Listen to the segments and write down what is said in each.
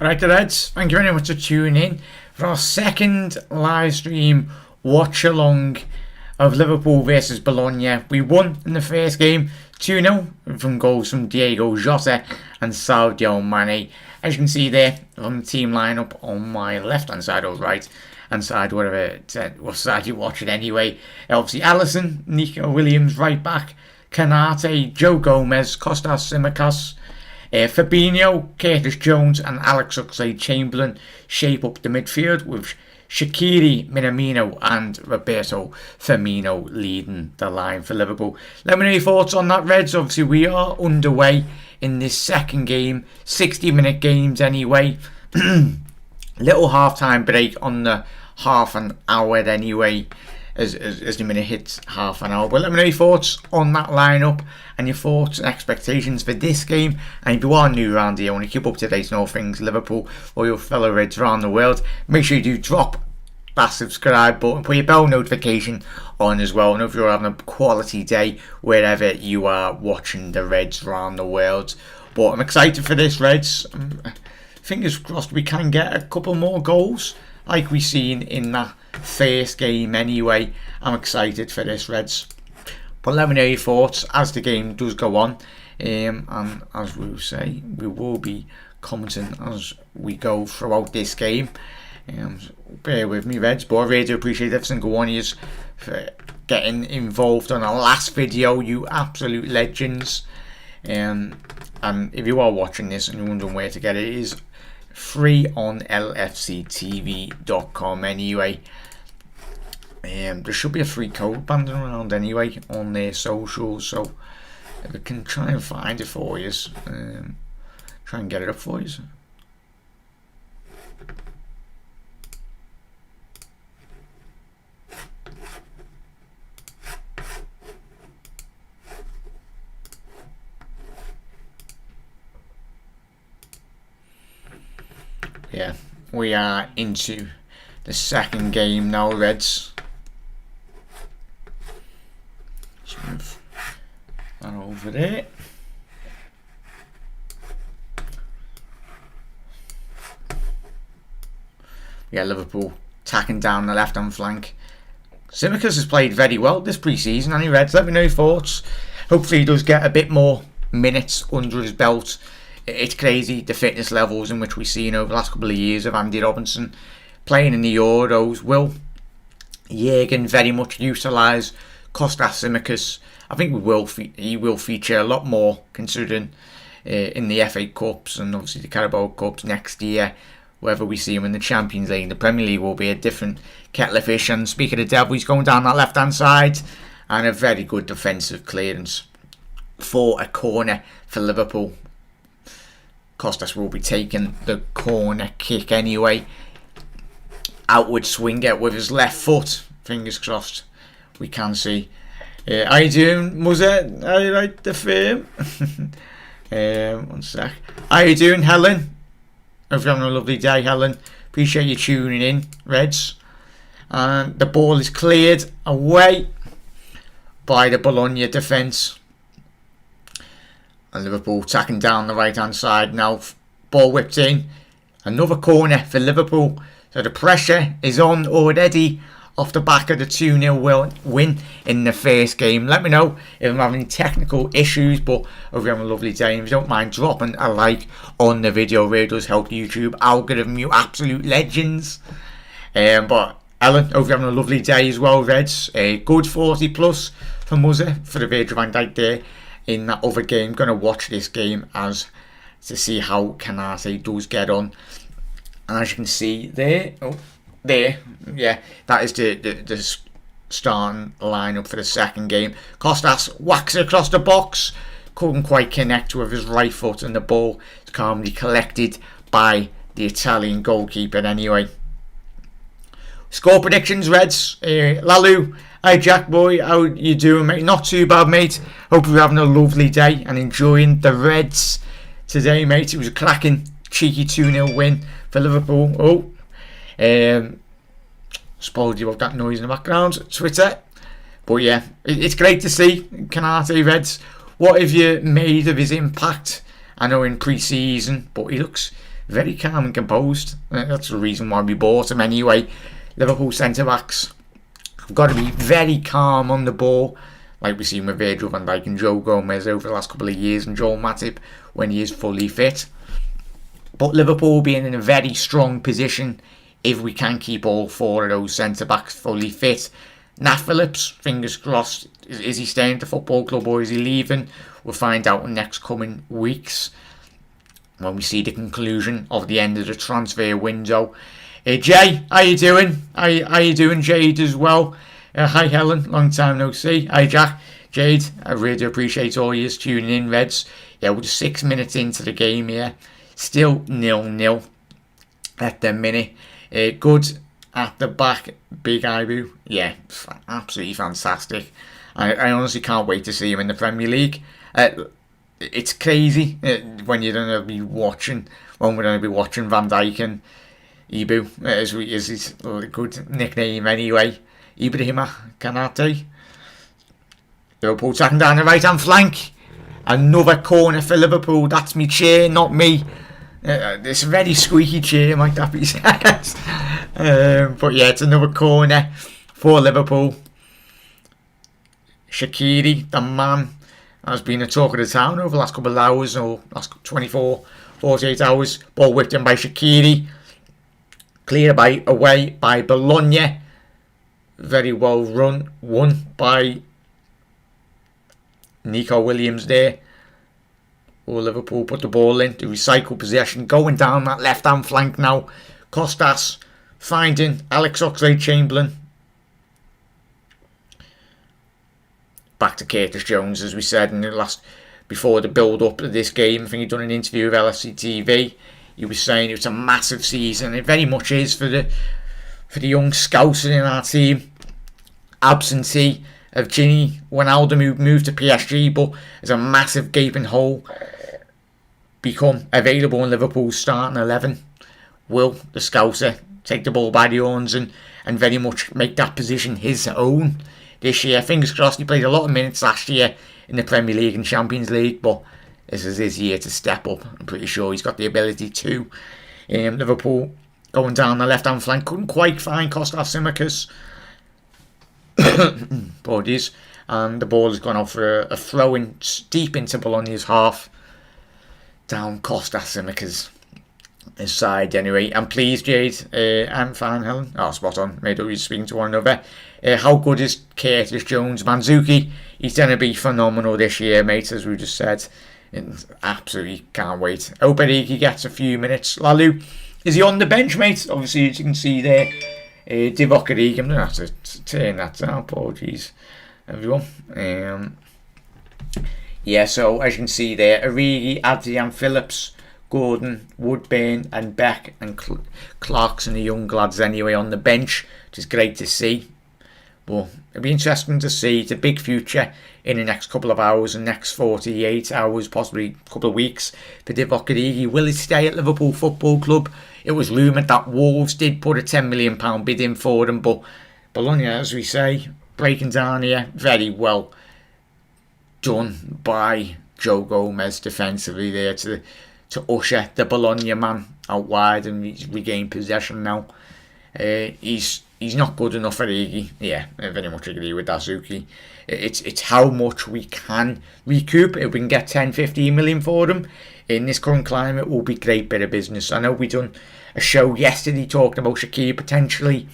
Alright, the Reds, thank you very much for tuning in for our second live stream watch along of Liverpool versus Bologna. We won in the first game 2-0 from goals from Diego Jota and Sadio Mane. As you can see there on the team lineup on my left hand side or right hand side, whatever what side you watch it anyway. Obviously Alisson, Nico Williams right back, Canate, Joe Gomez, Kostas Tsimikas, Fabinho, Curtis Jones and Alex Oxlade-Chamberlain shape up the midfield with Shaqiri, Minamino and Roberto Firmino leading the line for Liverpool. Let me know your thoughts on that, Reds. Obviously we are underway in this second game, 60-minute games anyway. Little half-time break on the half an hour anyway, as the minute hits half an hour. But let me know your thoughts on that lineup and your thoughts and expectations for this game. And if you are new around here, want to keep up to date on all things Liverpool or your fellow Reds around the world, make sure you do drop that subscribe button, put your bell notification on as well. I know if you're having a quality day wherever you are watching the Reds around the world. But I'm excited for this, Reds. Fingers crossed we can get a couple more goals like we seen in that first game anyway. I'm excited for this, Reds. But let me know your thoughts as the game does go on. And as we will say, we will be commenting as we go throughout this game. Bear with me, Reds, but I really do appreciate every single one of you for getting involved on our last video, you absolute legends. And if you are watching this and you're wondering where to get it, it is free on lfctv.com anyway. There should be a free code banding around anyway on their socials, so if I can try and find it for you, try and get it up for you. Yeah, we are into the second game now, Reds. Let's move that over there. Yeah, Liverpool attacking down the left hand flank. Tsimikas has played very well this pre-season, and Reds, let me know your thoughts. Hopefully he does get a bit more minutes under his belt. It's crazy the fitness levels in which we've seen over the last couple of years of Andy Robertson playing in the Euros. Will Jürgen very much utilise Kostas Tsimikas? I think he will feature a lot more, considering in the FA Cups and obviously the Carabao Cups next year. Whether we see him in the Champions League, the Premier League will be a different kettle of fish. And speaking of devil, he's going down that left hand side, and a very good defensive clearance for a corner for Liverpool. Kostas will be taking the corner kick anyway. Outward swinger with his left foot. Fingers crossed we can see. How you doing, Muzza? Are you right, the firm? One sec. How you doing, Helen? Hope you're having a lovely day, Helen. Appreciate you tuning in, Reds. And the ball is cleared away by the Bologna defence. And Liverpool attacking down the right hand side now. Ball whipped in. Another corner for Liverpool. So the pressure is on already off the back of the 2-0 win in the first game. Let me know if I'm having any technical issues, but hope you're having a lovely day. And if you don't mind dropping a like on the video, it really does help the YouTube algorithm, you absolute legends. But Ellen, hope you're having a lovely day as well, Reds. A good 40 plus for Muzza for the Virgil van Dijk there in that other game. Going to watch this game as to see how Canate does get on. And as you can see there, yeah, that is the starting lineup for the second game. Kostas whacks it across the box, couldn't quite connect with his right foot, and the ball is calmly collected by the Italian goalkeeper anyway. Score predictions, Reds. Lalu, hi Jack boy, how you doing, mate? Not too bad, mate. Hope you're having a lovely day and enjoying the Reds today, mate. It was a cracking, cheeky 2-0 win for Liverpool. Apology about that noise in the background, Twitter. But yeah, it's great to see Canate, Reds. What have you made of his impact? I know in pre-season, but he looks very calm and composed. That's the reason why we bought him anyway. Liverpool centre-backs have got to be very calm on the ball, like we've seen with Virgil van Dijk and Joe Gomez over the last couple of years, and Joel Matip when he is fully fit. But Liverpool being in a very strong position if we can keep all four of those centre-backs fully fit. Nat Phillips, fingers crossed, is he staying at the football club or is he leaving? We'll find out in the next coming weeks when we see the conclusion of the end of the transfer window. Jay, how you doing? How you doing, Jade, as well? Hi, Helen, long time no see. Hi, Jack. Jade, I really appreciate all you tuning in, Reds. Yeah, we're just 6 minutes into the game here. Still 0-0 at the minute. Good at the back, Big Ibu. Yeah, absolutely fantastic. I honestly can't wait to see him in the Premier League. It's crazy when you're going to be watching, when we're going to be watching Van Dijk and Ibu, as his good nickname anyway. Ibrahima Kanate. Liverpool attacking down the right hand flank. Another corner for Liverpool. That's me chair, not me. It's a very squeaky chair, might that be said. But yeah, it's another corner for Liverpool. Shaqiri, the man, has been a talk of the town over the last couple of hours, or last 24, 48 hours. Ball whipped in by Shaqiri. Cleared away by Bologna. Very well run. Won by Nico Williams there. Or Liverpool put the ball in to recycle possession. Going down that left hand flank now. Costas finding Alex Oxlade-Chamberlain. Back to Curtis Jones, as we said in the last, before the build up of this game. I think he'd done an interview with LFC TV. He was saying it was a massive season. It very much is for the young scouts in our team. Absentee of Gini Wijnaldum, who moved to PSG, but there's a massive gaping hole become available in Liverpool's starting 11. Will the Scouser take the ball by the horns and very much make that position his own this year? Fingers crossed. He played a lot of minutes last year in the Premier League and Champions League, but this is his year to step up. I'm pretty sure he's got the ability to. Liverpool going down the left hand flank, couldn't quite find Kostas Tsimikas. Apologies. And the ball has gone off for a throw in deep into Bologna's half. Down Kostas Tsimikas' side anyway. I'm pleased, Jade. I'm fine, Helen. Oh, spot on. Made up you speaking to one another. How good is Curtis Jones? Mandzukic, he's going to be phenomenal this year, mate, as we just said. Absolutely can't wait. Hope he gets a few minutes. Lalu, is he on the bench, mate? Obviously, as you can see there, Divock Origi. I'm going to have to turn that down. Apologies, everyone. Yeah, so as you can see there, Origi, Adrian Phillips, Gordon, Woodburn and Beck and Clarkson, the young lads anyway, on the bench, which is great to see. But it'll be interesting to see. It's a big future in the next couple of hours and next 48 hours, possibly a couple of weeks, for Divock Origi. Will he stay at Liverpool Football Club? It was rumoured that Wolves did put a £10 million bid in for him, but Bologna, as we say, breaking down here, very well done by Joe Gomez defensively there to usher the Bologna man out wide, and he's regained possession now. He's not good enough for Origi. Yeah, I very much agree with Dazuki. It's how much we can recoup. If we can get 10-15 million for him in this current climate, will be a great bit of business. I know we done a show yesterday talking about Shaqiri potentially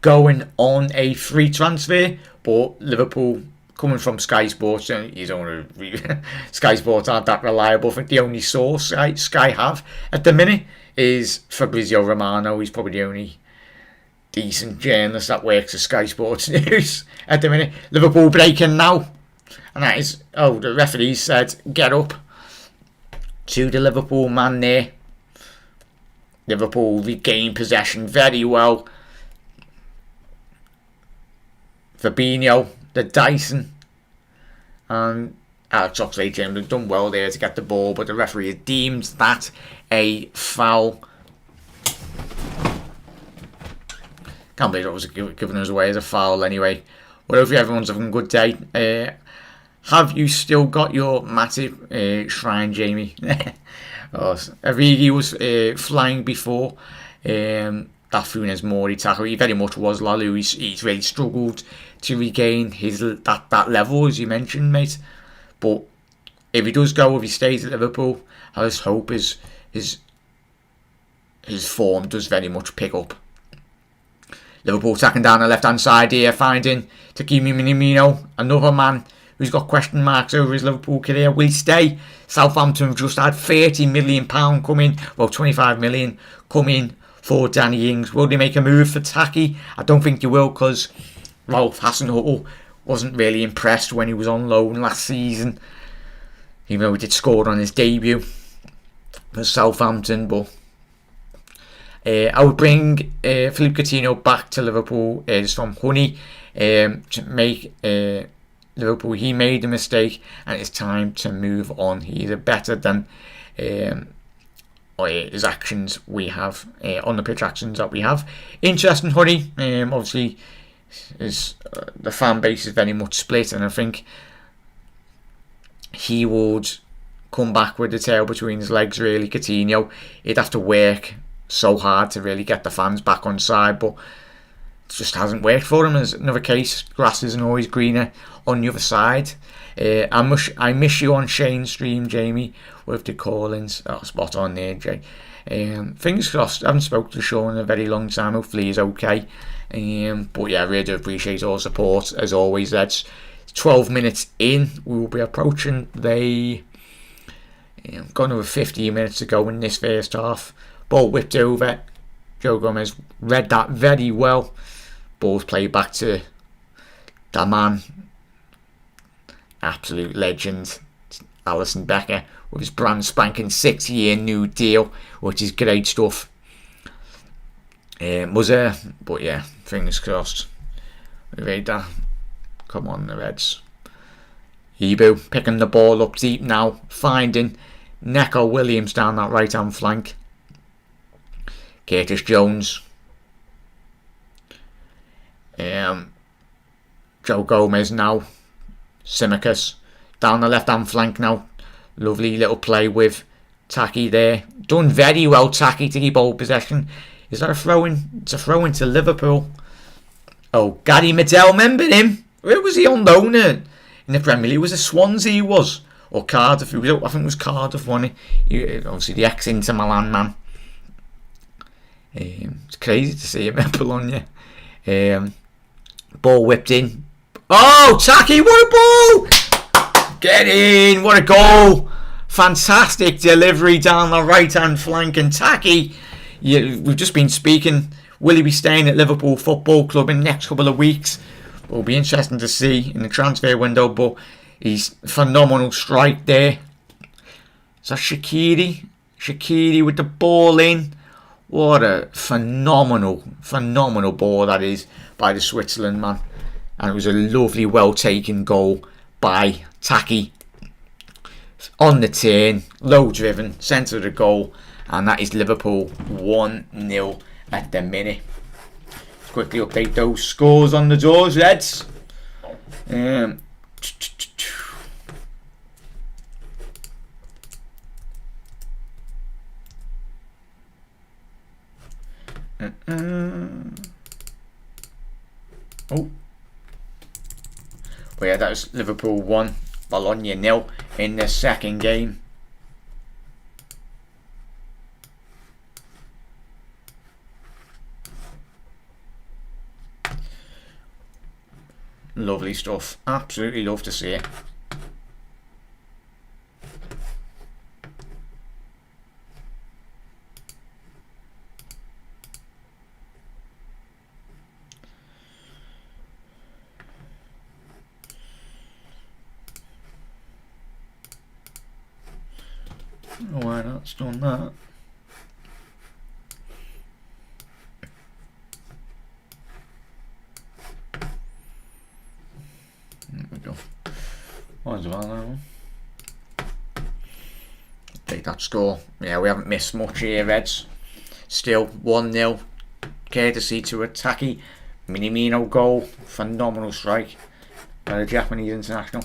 going on a free transfer, but Liverpool, coming from Sky Sports, you don't Sky Sports aren't that reliable. I think the only source Sky have at the minute is Fabrizio Romano. He's probably the only decent journalist that works at Sky Sports News at the minute. Liverpool breaking now, and that is, the referee said get up to the Liverpool man there. Liverpool regain possession very well. Fabinho, the Dyson, and Alex Oxlade-Chamberlain done well there to get the ball, but the referee deemed that a foul. Can't believe it was giving us away as a foul anyway. Well, hopefully everyone's having a good day. have you still got your massive shrine, Jamie? Oh, Origi was flying before that Funes Mori tackle. He very much was, Lalu. He's really struggled to regain his that level, as you mentioned, mate. But if he does go, if he stays at Liverpool, I just hope his form does very much pick up. Liverpool attacking down the left-hand side here, finding Takimi Minamino, another man who's got question marks over his Liverpool career. Will he stay? Southampton have just had £30 million coming, well, 25 million coming for Danny Ings. Will they make a move for Taki? I don't think they will, because Ralph Hasenhuttl wasn't really impressed when he was on loan last season, even though he did score on his debut for Southampton. But I would bring Philippe Coutinho back to Liverpool just from Honey to make Liverpool. He made a mistake and it's time to move on. He's better than his actions we have, on the pitch actions that we have. Interesting, Honey. Obviously, the fan base is very much split, and I think he would come back with the tail between his legs, really. Coutinho, he'd have to work so hard to really get the fans back on side, but it just hasn't worked for him. There's another case, grass isn't always greener on the other side. I miss you on Shane's stream, Jamie, with the call-ins. Oh, spot on there, Jay. Fingers crossed. I haven't spoken to Sean in a very long time. Hopefully he's okay. But yeah, I really do appreciate all support as always. That's 12 minutes in. We will be approaching the got another 15 minutes to go in this first half. Ball whipped over. Joe Gomez read that very well. Ball's played back to that man, absolute legend, Alisson Becker, with his brand spanking 6-year new deal, which is great stuff. But yeah, fingers crossed. We read that. Come on, the Reds. Ibu picking the ball up deep now, finding Neco Williams down that right hand flank. Curtis Jones. Joe Gomez now. Simicus down the left hand flank now. Lovely little play with Taki there. Done very well, Taki, to keep ball possession. Is that a throw in? It's a throw into Liverpool. Oh, Gary Medel, remember him? Where was he on loan in the Premier League? It was a Swansea he was. Or Cardiff. I think it was Cardiff, wasn't he? Obviously the ex-Inter Milan man. It's crazy to see him at Bologna. Ball whipped in. Oh, Taki, what a ball! Get in, what a goal! Fantastic delivery down the right hand flank. And Taki, we've just been speaking, will he be staying at Liverpool Football Club in the next couple of weeks? It'll be interesting to see in the transfer window, but he's phenomenal strike there. Is that Shaqiri? Shaqiri with the ball in. What a phenomenal ball that is by the Switzerland man. And it was a lovely, well-taken goal by Taki. On the turn, low driven, centre of the goal. And that is Liverpool 1-0 at the minute. Let's quickly update those scores on the doors, Reds. Oh. But yeah, that was Liverpool 1, Bologna 0 in the second game. Lovely stuff. Absolutely love to see it. Why not? It's done that. There we go. Might as well now. Take that score. Yeah, we haven't missed much here, Reds. Still 1-0. Courtesy to a Taki Minamino goal. Phenomenal strike by the Japanese international.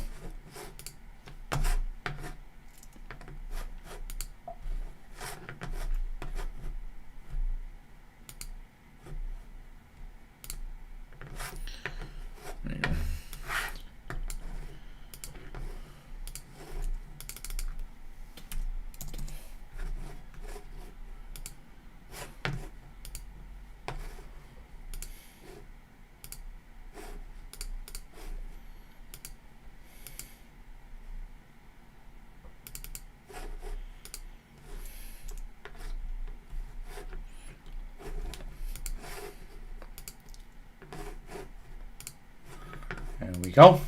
go.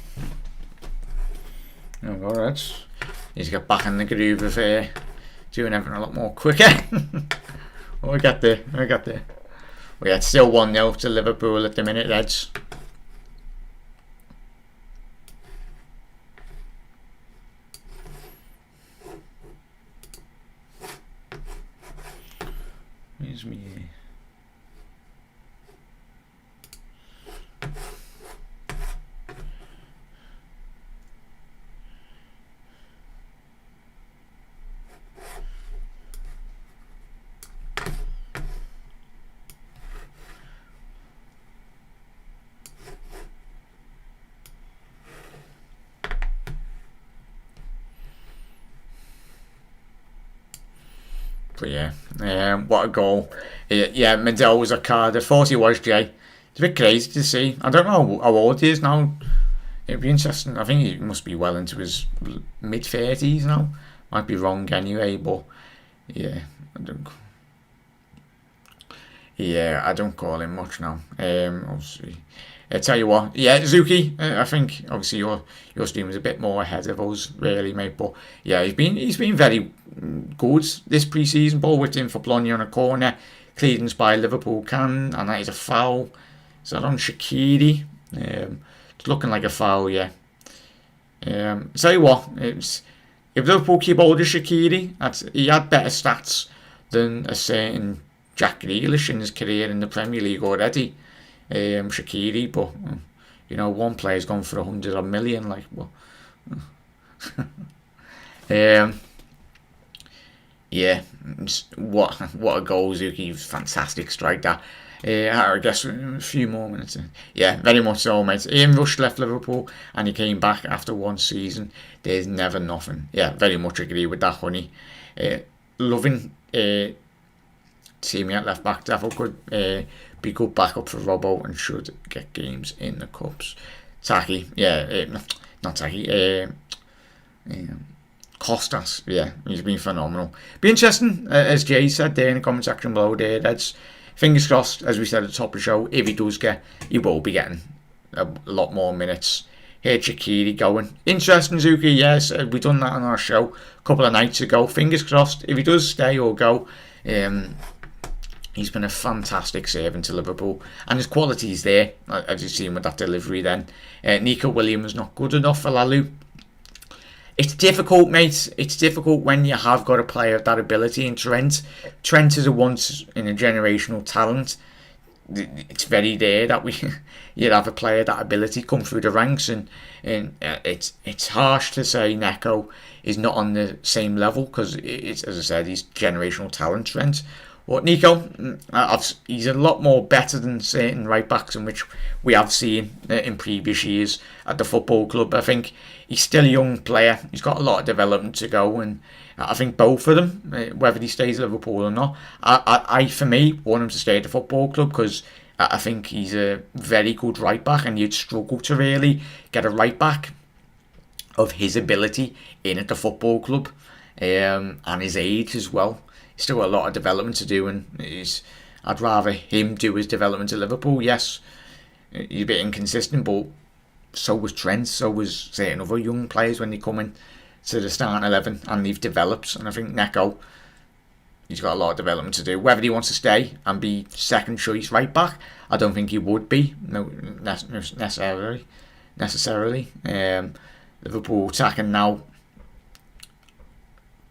There we go, Reds. Need to get back in the groove of doing everything a lot more quicker. We got there. We had still 1-0 to Liverpool at the minute, Reds. Where's me? But yeah, what a goal. Yeah, Mendel was a card. I thought he was, Jay. It's a bit crazy to see. I don't know how old he is now. It'd be interesting. I think he must be well into his mid-30s now. Might be wrong anyway, but yeah, I don't call him much now. Obviously. I tell you what, yeah, Zuki. I think obviously your stream was a bit more ahead of us, really, mate. But yeah, he's been very good this pre-season. Ball whipped in for Bologna on a corner, clearance by Liverpool can, and that is a foul. Is that on Shaqiri? It's looking like a foul, yeah. Tell you what, if Liverpool keep hold of Shaqiri, he had better stats than a certain Jack Grealish in his career in the Premier League already. Shaqiri, but you know, one player's gone for 100 million, like, well. Yeah, what a goal, Zuki. Fantastic strike that. I guess a few more minutes. Yeah, very much so, mate. Ian Rush left Liverpool and he came back after one season. There's never nothing. Yeah, very much agree with that, honey. Loving team at left back. Devil could be good backup for Robbo and should get games in the cups. Taki, yeah, not Taki. Costas, yeah, he's been phenomenal. Be interesting, as Jay said there in the comment section below there, that's fingers crossed, as we said at the top of the show, if he will be getting a lot more minutes. Here, Shaqiri going. Interesting, Zuki, yes, we done that on our show a couple of nights ago. Fingers crossed, if he does stay or go, he's been a fantastic servant to Liverpool, and his quality's there, as you've seen with that delivery then. Nico Williams not good enough for Lalu. It's difficult, mate. It's difficult when you have got a player of that ability in Trent. Trent is a once in a generational talent. It's very rare that you'd have a player of that ability come through the ranks, and it's harsh to say Neko is not on the same level because it's, as I said, he's generational talent, Trent. But Nico, he's a lot more better than certain right backs in which we have seen in previous years at the football club. I think he's still a young player. He's got a lot of development to go, and I think both of them, whether he stays at Liverpool or not, I for me want him to stay at the football club because I think he's a very good right back, and you'd struggle to really get a right back of his ability in at the football club, and his age as well. He's still got a lot of development to do, and I'd rather him do his development at Liverpool. Yes, he's a bit inconsistent, but so was Trent, so was certain other young players when they come in to the starting 11 and they've developed. And I think Neko, he's got a lot of development to do. Whether he wants to stay and be second choice right back, I don't think he would be, no, necessarily. Liverpool attacking now.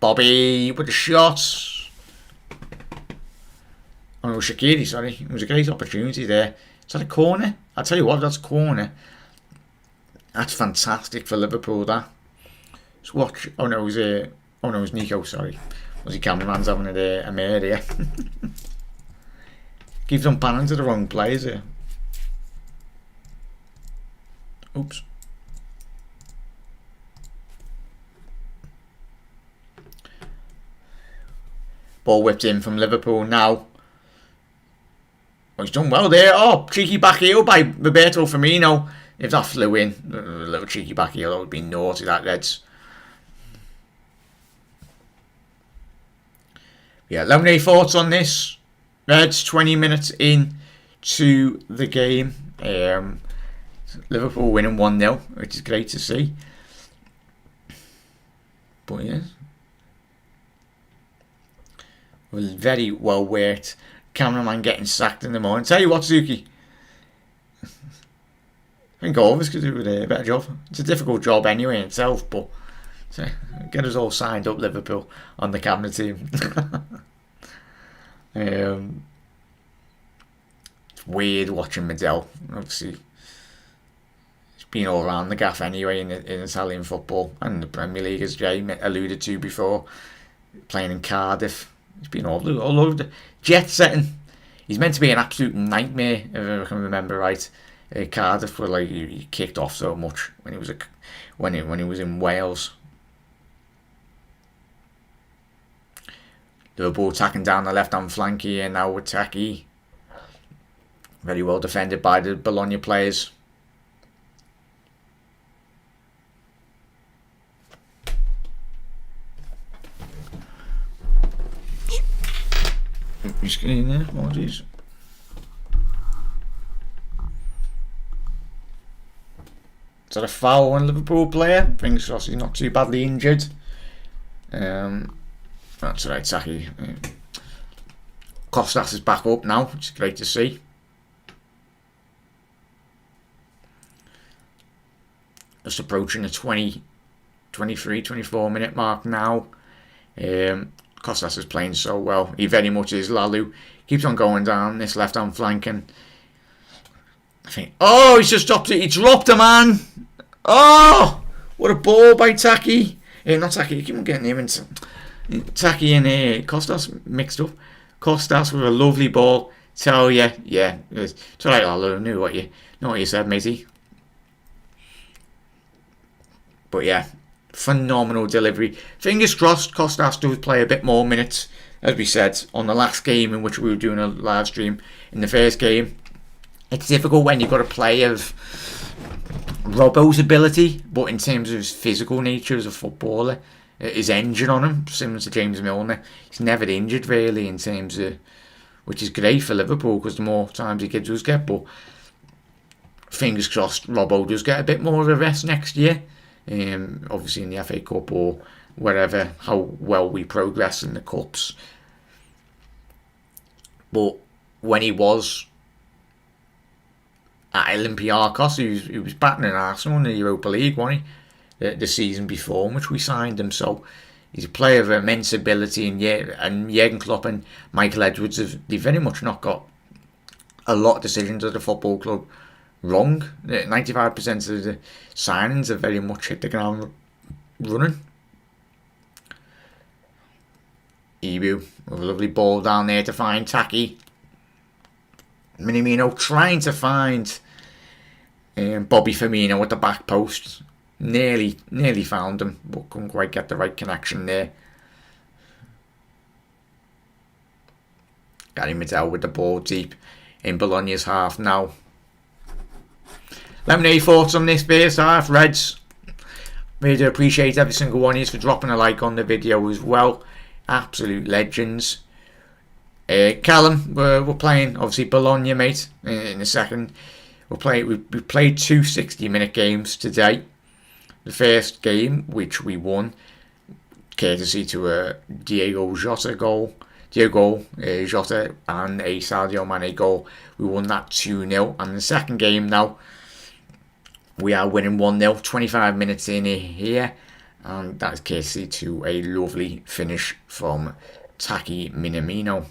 Bobby with the shot. Oh no, Shaqiri, sorry. It was a great opportunity there. Is that a corner? I'll tell you what, that's a corner. That's fantastic for Liverpool, that. Let's watch. Oh no, it was Nico, sorry. Was he cameraman's having a mare here? Keeps on panning to the wrong players here. Oops. Ball whipped in from Liverpool now. Oh, he's done well there. Oh, cheeky back heel by Roberto Firmino. If that flew in, a little cheeky back heel, that would be naughty, that, Reds. Yeah, let me know your thoughts on this. Reds, 20 minutes in to the game. Liverpool winning 1-0, which is great to see. But yeah, was very well worked. Cameraman getting sacked in the morning. Tell you what, Suki, I think all of us could do a better job. It's a difficult job anyway in itself, but so, get us all signed up, Liverpool, on the camera team. It's weird watching Medell. Obviously, he's been all around the gaff anyway in Italian football and the Premier League, as Jay alluded to before. Playing in Cardiff, he's been all over the jet setting. He's meant to be an absolute nightmare, if I can remember right. Cardiff were like he kicked off so much when he was when he was in Wales. Liverpool attacking down the left-hand flank here now with Taki. Very well defended by the Bologna players. He's getting there, apologies. Is that a foul on Liverpool player? Fingers crossed he's not too badly injured. That's right, Saki. Kostas is back up now, which is great to see. Just approaching the 24 minute mark now. Kostas is playing so well. He very much is Lalu. Keeps on going down this left hand flank and I think, oh, he's just dropped it. He dropped a man. Oh, what a ball by Taki. Not Taki, keep on getting him into Taki and Kostas mixed up. Kostas with a lovely ball. Tell you, yeah, it's alright, Lalu. Knew what you said, matey. But yeah, phenomenal delivery. Fingers crossed Kostas does play a bit more minutes, as we said on the last game in which we were doing a live stream. In the first game, it's difficult when you've got a play of Robbo's ability, but in terms of his physical nature as a footballer, his engine on him, similar to James Milner, he's never injured really in terms of, which is great for Liverpool because the more times he does get, but fingers crossed Robbo does get a bit more of a rest next year. Obviously in the FA Cup or wherever, how well we progress in the cups. But when he was at Olympiacos, he was batting in Arsenal in the Europa League, wasn't he? The season before, in which we signed him. So he's a player of immense ability, and Jurgen Klopp and Michael Edwards they've very much not got a lot of decisions at the football club wrong. 95% of the signings have very much hit the ground running. Ibu with a lovely ball down there to find Taki. Minamino trying to find Bobby Firmino at the back post. Nearly found him, but couldn't quite get the right connection there. Gary Medell with the ball deep in Bologna's half now. Let me know your thoughts on this first half, Reds. Really do appreciate every single one of you for dropping a like on the video as well. Absolute legends. Callum, we're playing obviously Bologna, mate. In a second, we played two 60-minute games today. The first game, which we won, courtesy to a Diogo Jota goal. Jota and a Sadio Mane goal. We won that 2-0. And the second game now, we are winning 1-0, 25 minutes in here. And that is courtesy to a lovely finish from Taki Minamino.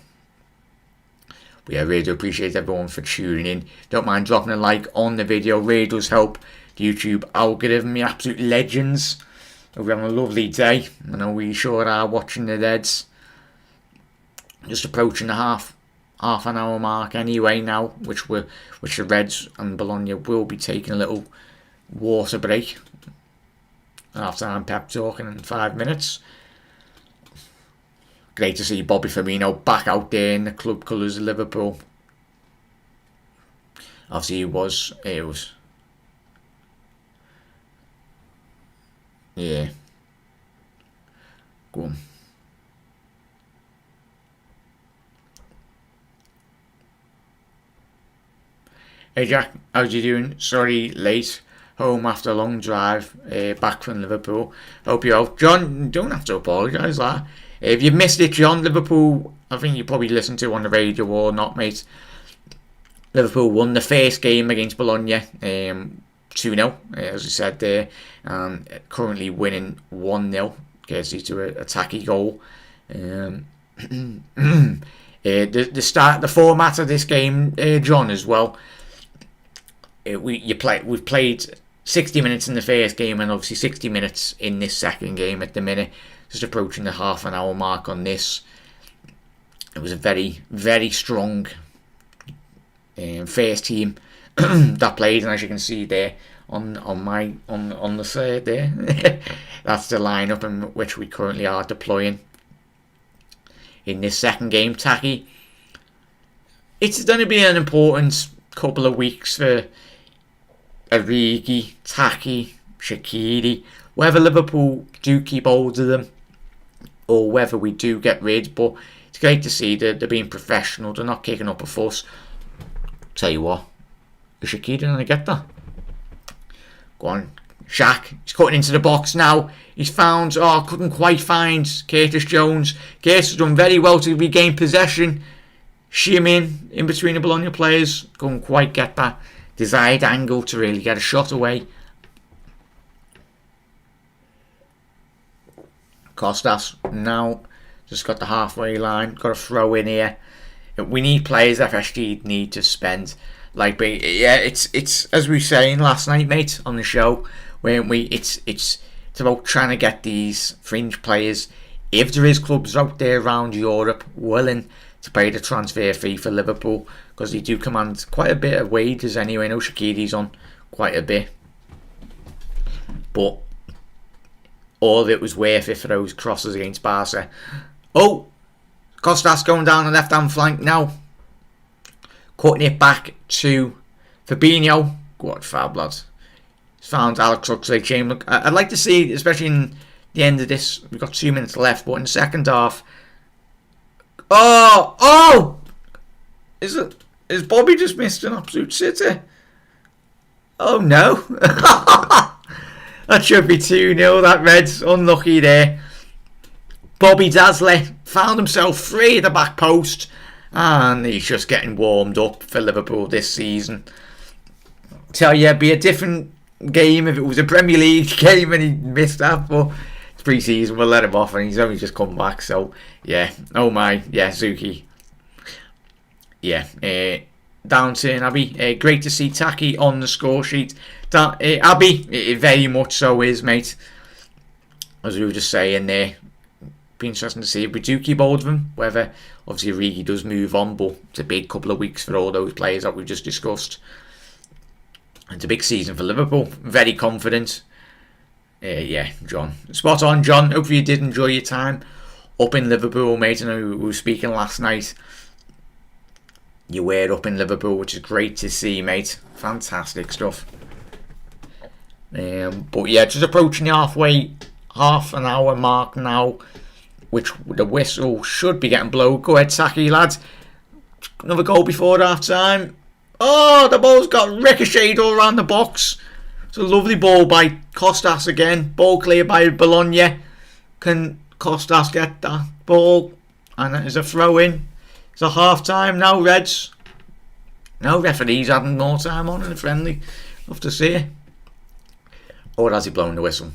We really do appreciate everyone for tuning in. Don't mind dropping a like on the video. Really does help the YouTube algorithm. You absolute legends. Hope you're having a lovely day. I know we sure are watching the Reds. Just approaching the half an hour mark anyway now, which the Reds and Bologna will be taking a little water break. Half-time pep talking in 5 minutes. Great to see Bobby Firmino back out there in the club colours of Liverpool. Obviously it was yeah. Go on. Hey Jack, how's you doing? Sorry, late. Home after a long drive, back from Liverpool. Hope you're out. John, don't have to apologise, lad. If you've missed it, John, Liverpool, I think you probably listened to on the radio or not, mate. Liverpool won the first game against Bologna 2-0, as I said there, and currently winning 1-0, courtesy to a tacky goal. The format of this game, John, as well. We've played 60 minutes in the first game and obviously 60 minutes in this second game at the minute. Just approaching the half an hour mark on this. It was a very, very strong first team that played, and as you can see there on the side there, that's the lineup in which we currently are deploying in this second game. Tacky. It's going to be an important couple of weeks for Origi, Tacky, Shaqiri, whether Liverpool do keep hold of them or whether we do get rid. But it's great to see that they're being professional. They're not kicking up a fuss. Tell you what, is Shaqiri going to get that? Go on, Shaq. He's cutting into the box now. He's found, couldn't quite find Curtis Jones. Curtis has done very well to regain possession. Shimmy in between the Bologna players. Couldn't quite get that desired angle to really get a shot away. Costas now just got the halfway line. Got a throw in here. We need players FSG need to spend. It's as we were saying last night, mate, on the show, weren't we? It's about trying to get these fringe players, if there is clubs out there around Europe willing to pay the transfer fee for Liverpool, because they do command quite a bit of wages anyway. I know Shaqiri's on quite a bit, but all of it was worth it for those crosses against Barca. Oh, Costas going down the left hand flank now, cutting it back to Fabinho. What fab, lads. He's found Alex Oxlade-Chamberlain. I'd like to see, especially in the end of this, we've got 2 minutes left, but in the second half, is Bobby just missed an absolute sitter? Oh no. That should be 2-0, that Reds. Unlucky there. Bobby Dazzler found himself free at the back post, and he's just getting warmed up for Liverpool this season. Tell you, it'd be a different game if it was a Premier League game and he missed that, but it's pre-season, we'll let him off, and he's only just come back, so yeah. Oh my, yeah, Zuki. Yeah, Downton Abbey. Great to see Tacky on the score sheet. Abbey, it very much so is, mate. As we were just saying there, be interesting to see if we do keep hold of him. Whether obviously Origi does move on, but it's a big couple of weeks for all those players that we've just discussed. It's a big season for Liverpool. Very confident. Yeah, John. Spot on, John. Hopefully you did enjoy your time up in Liverpool, mate. I know we were speaking last night. You were up in Liverpool, which is great to see, mate. Fantastic stuff. But yeah, just approaching the half an hour mark now, which the whistle should be getting blown. Go ahead, Saki, lads. Another goal before half time. Oh, the ball's got ricocheted all around the box. It's a lovely ball by Costas again. Ball cleared by Bologna. Can Costas get that ball? And it is a throw in. It's a half time now, Reds. No, referee's having more time on in the friendly. Love to see it. Or has he blown the whistle?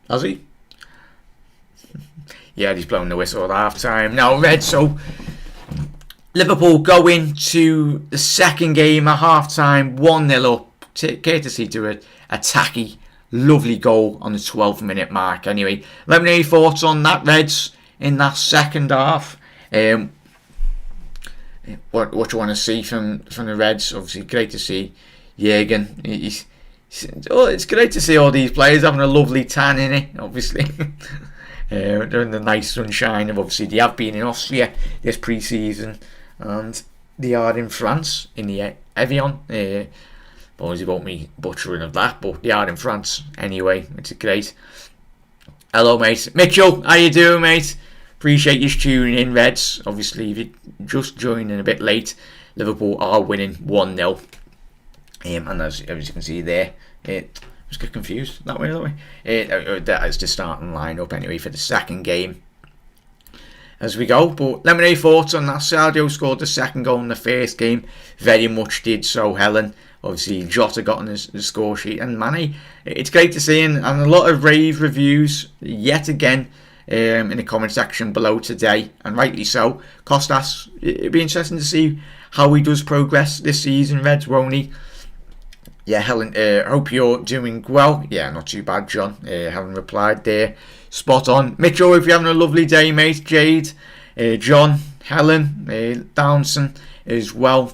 Has he? Yeah, he's blown the whistle at half time. Now, Reds, so Liverpool go into the second game at half time, 1-0 up. Courtesy to a tacky, lovely goal on the 12th minute mark. Anyway, let me know your thoughts on that, Reds, in that second half. What you want to see from the Reds? Obviously, great to see Jürgen. It's great to see all these players having a lovely tan in it, obviously. They're in the nice sunshine of, obviously, they have been in Austria this pre-season, and they are in France, in the Evian. Apologies about me butchering of that, but they are in France anyway. It's great. Hello, mate. Mitchell, how you doing, mate? Appreciate you tuning in, Reds. Obviously, if you're just joining a bit late, Liverpool are winning 1-0. And as you can see there, just get confused that way. That is the starting lineup anyway for the second game as we go. But let me know your thoughts on that. Sadio scored the second goal in the first game, very much did so Helen. Obviously Jota got on his score sheet, and Mane, it's great to see, and a lot of rave reviews yet again in the comment section below today, and rightly so. Costas, it'd be interesting to see how he does progress this season, Reds, won't he? Yeah, Helen, hope you're doing well. Yeah, not too bad, John. Helen replied there. Spot on. Mitchell, if you're having a lovely day, mate. Jade, John, Helen, Downson as well.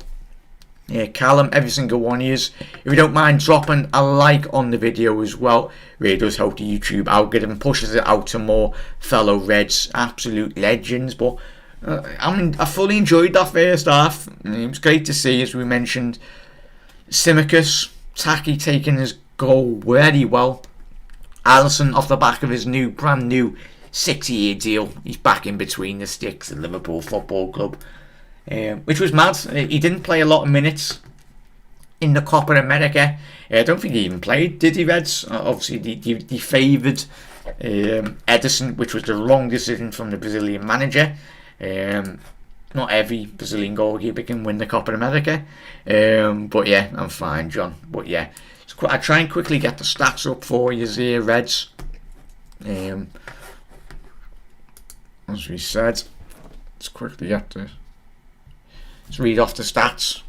Callum, every single one of you. If you don't mind dropping a like on the video as well, really does help the YouTube algorithm, pushes it out to more fellow Reds, absolute legends. But I fully enjoyed that first half. It was great to see, as we mentioned, Simicus, Taki taking his goal very well. Alisson off the back of his brand new 6-year deal. He's back in between the sticks at Liverpool Football Club. Which was mad. He didn't play a lot of minutes in the Copa America. I don't think he even played, did he, Reds? Obviously, he favoured Ederson, which was the wrong decision from the Brazilian manager. Not every Brazilian goalkeeper can win the Copa America. But yeah, I'm fine, John. But yeah, I try and quickly get the stats up for you here, Reds. As we said, let's quickly get this. Let's read off the stats.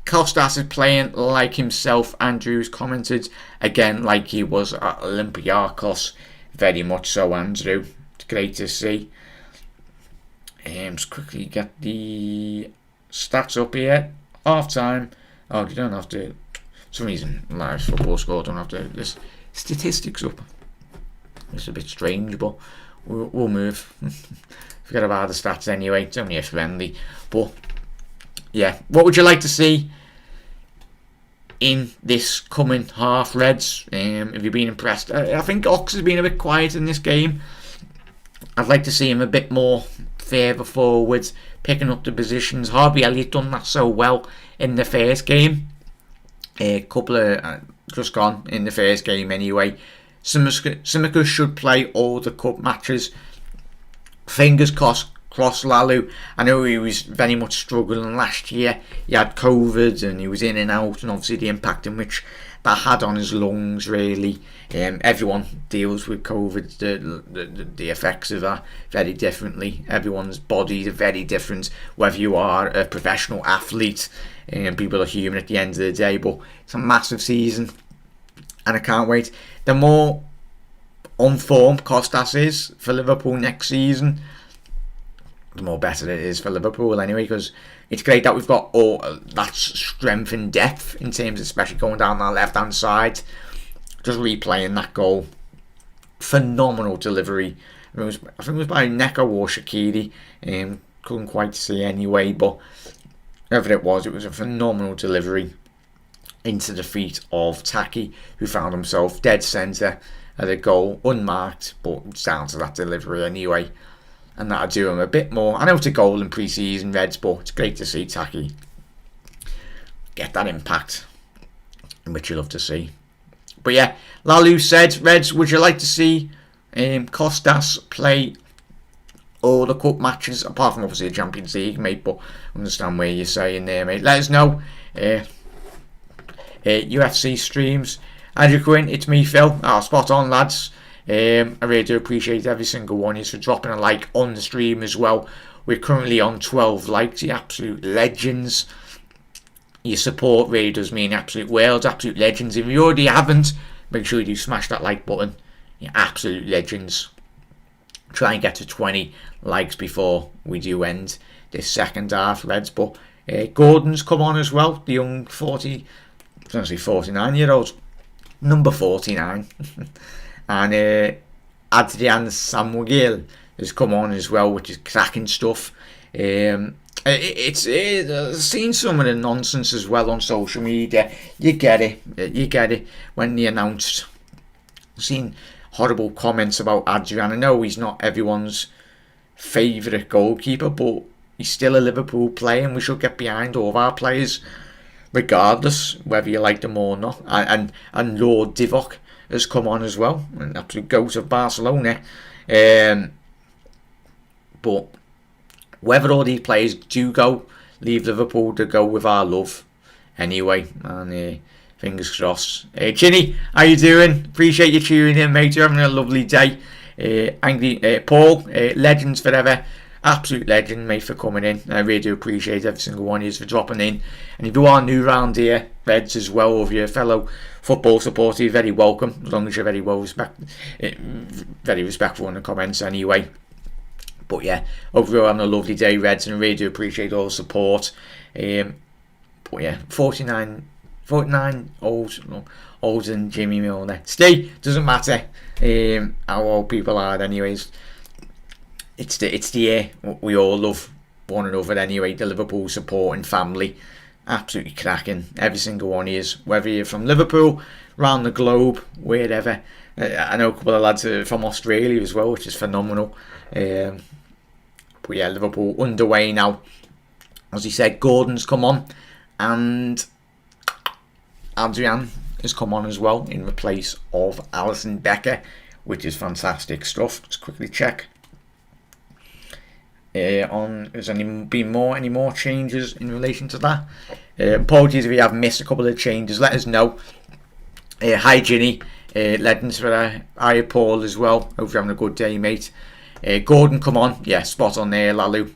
Costas is playing like himself. Andrew's commented again like he was at Olympiacos. Very much so, Andrew. It's great to see. Just quickly get the stats up here. Half time. Oh, you don't have to. For some reason, live football score don't have to. This statistics up. It's a bit strange, but we'll move. Forget about the stats anyway. It's only a friendly. But yeah, what would you like to see in this coming half, Reds? Have you been impressed? I think Ox has been a bit quiet in this game. I'd like to see him a bit more further forwards, picking up the positions. Harvey Elliott done that so well in the first game. A couple of just gone in the first game anyway. Simicus should play all the cup matches. Fingers crossed, Lalu. I know he was very much struggling last year. He had COVID and he was in and out, and obviously the impact in which that had on his lungs, really. Everyone deals with COVID, the effects of that very differently. Everyone's bodies are very different, whether you are a professional athlete, people are human at the end of the day. But it's a massive season, and I can't wait. The more on form Costas is for Liverpool next season, the more better it is for Liverpool anyway, because it's great that we've got all that strength and depth in terms of especially going down that left hand side. Just replaying that goal, phenomenal delivery. I think it was by Neko or Shaqiri. Couldn't quite see anyway, but whatever it was a phenomenal delivery into the feet of Taki, who found himself dead centre at a goal, unmarked, but it's down to that delivery anyway. And that'll do him a bit more. I know it's a goal in pre-season, Reds, but it's great to see Taki get that impact, which you love to see. But yeah, Lalu said, Reds, would you like to see Costas play all the cup matches, apart from obviously the Champions League, mate? But I understand where you're saying there, mate. Let us know. UFC streams. Andrew Quinn, it's me, Phil. Spot on, lads. I really do appreciate every single one of you for dropping a like on the stream as well. We're currently on 12 likes, you absolute legends. Your support really does mean absolute worlds, absolute legends. If you already haven't, make sure you do smash that like button. You're absolute legends. Try and get to 20 likes before we do end this second half, Reds. But Gordon's come on as well, the young 49-year-old. Number 49. And Adrian Samuel has come on as well, which is cracking stuff. I've seen some of the nonsense as well on social media. You get it when they announced. I've seen horrible comments about Adrian. I know he's not everyone's favourite goalkeeper, but he's still a Liverpool player, and we should get behind all of our players. regardless whether you like them or not. And Lord Divock has come on as well, an absolute goat of Barcelona. But whether all these players do leave Liverpool to go with our love anyway, and fingers crossed. Ginny, how you doing? Appreciate you tuning in, mate. You're having a lovely day. Paul, legends forever. Absolute legend, mate, for coming in. I really do appreciate every single one of you for dropping in. And if you are new round here, Reds as well, or if you're a fellow football supporter, you're very welcome, as long as you're very respectful in the comments anyway. But yeah, hope you're having a lovely day, Reds, and I really do appreciate all the support. But yeah, 49 older than Jimmy Milner. Stay, doesn't matter how old people are anyways. It's the year we all love one another anyway. The Liverpool supporting family, absolutely cracking. Every single one is, whether you're from Liverpool, around the globe, wherever. I know a couple of lads are from Australia as well, which is phenomenal. But yeah, Liverpool underway now. As he said, Gordon's come on, and Adrian has come on as well in place of Alisson Becker, which is fantastic stuff. Let's quickly check. Has any more changes in relation to that? Apologies if you have missed a couple of changes. Let us know. Hi Ginny, legends for hi Paul as well. Hope you're having a good day, mate. Gordon, come on, yeah, spot on there, Lalu.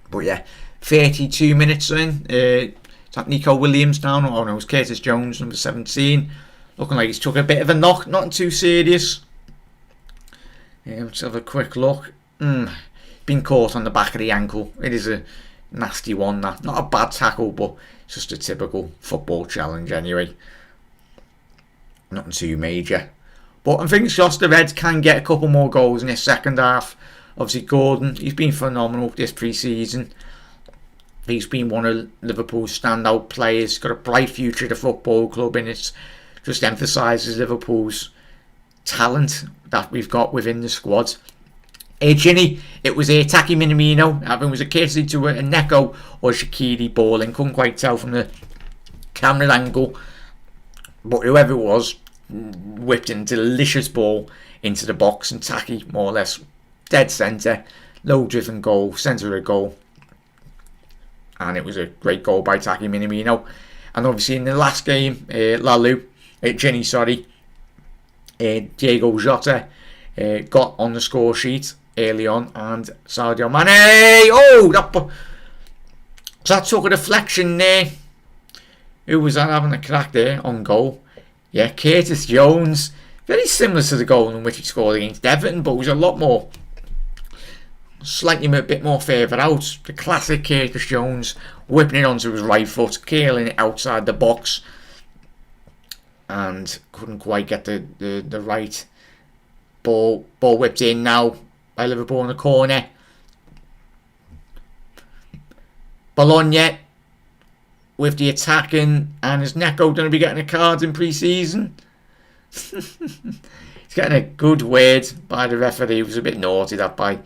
But yeah, 32 minutes in. Is that Nico Williams now? Oh no, it's Curtis Jones, number 17. Looking like he's took a bit of a knock, nothing too serious. Let's have a quick look. Been caught on the back of the ankle. It is a nasty one, that. Not a bad tackle, but it's just a typical football challenge anyway. Nothing too major. But I think just the Reds can get a couple more goals in this second half. Obviously Gordon, he's been phenomenal this pre-season. He's been one of Liverpool's standout players. Got a bright future at the football club, and it just emphasises Liverpool's talent that we've got within the squad. Ginny, it was a Taki Minamino. I think it was a courtesy to a Neko or Shaqiri ball, and couldn't quite tell from the camera angle. But whoever it was, whipped a delicious ball into the box, and Taki, more or less, dead centre. Low driven goal, centre of goal. And it was a great goal by Taki Minamino. And obviously in the last game, Diego Jota got on the score sheet early on, and Sadio Mane, that took a deflection there. Who was that having a crack there on goal? Yeah, Curtis Jones, very similar to the goal in which he scored against Everton, but was a lot more, slightly a bit more further out. The classic Curtis Jones, whipping it onto his right foot, curling it outside the box, and couldn't quite get the right ball whipped in now by Liverpool in the corner. Bologna with the attacking, and is Neko going to be getting a card in pre-season? He's getting a good word by the referee. It was a bit naughty that by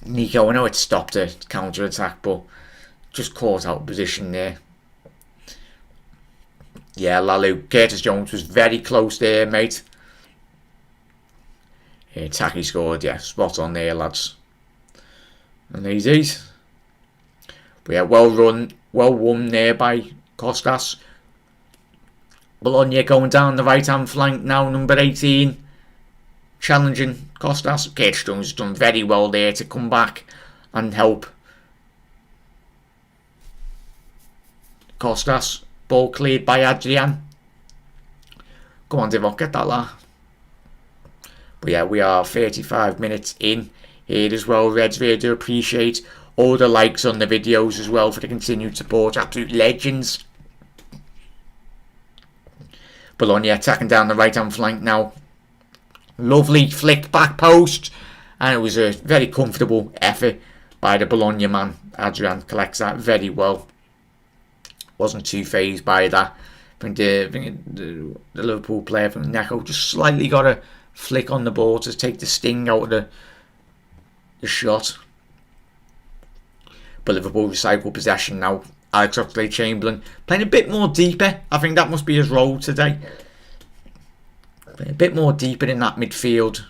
Nico. I know it stopped a counter-attack, but just caught out of position there. Yeah, Lalu, Curtis Jones was very close there, mate. Taki scored, yeah, spot on there, lads. And ladies. But yeah, well won there by Costas. Bologna going down the right-hand flank now, number 18. Challenging Costas. Curtis Jones has done very well there to come back and help Costas. Ball cleared by Adrian. Come on, Divock, get that lad. But yeah, we are 35 minutes in here as well. Reds, really do appreciate all the likes on the videos as well for the continued support. Absolute legends. Bologna attacking down the right-hand flank now. Lovely flick back post. And it was a very comfortable effort by the Bologna man. Adrian collects that very well. Wasn't too phased by that. I think the Liverpool player from Neko just slightly got a flick on the ball to take the sting out of the shot. But Liverpool recycle possession now. Alex Oxlade-Chamberlain playing a bit more deeper. I think that must be his role today. A bit more deeper in that midfield.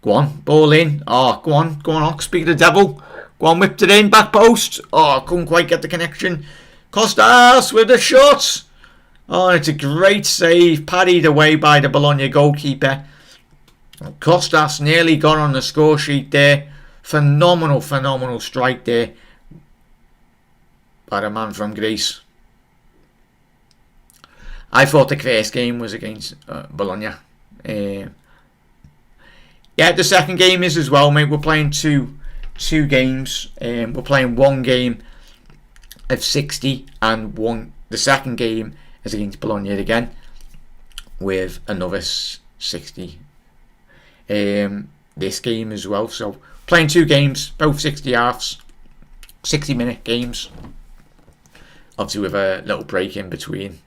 Go on, ball in. Oh, go on, Ox, speak of the devil. Go on, whipped it in, back post. Oh, couldn't quite get the connection. Costas with the shot. Oh, it's a great save, parried away by the Bologna goalkeeper. Costas nearly got on the score sheet there. Phenomenal strike there by the man from Greece. I thought the first game was against Bologna. Yeah, the second game is as well, mate. We're playing two games. We're playing one game of 60 and the second game is against Bologna again with another 60. This game as well. So playing two games, both 60 halves, 60-minute games. Obviously with a little break in between.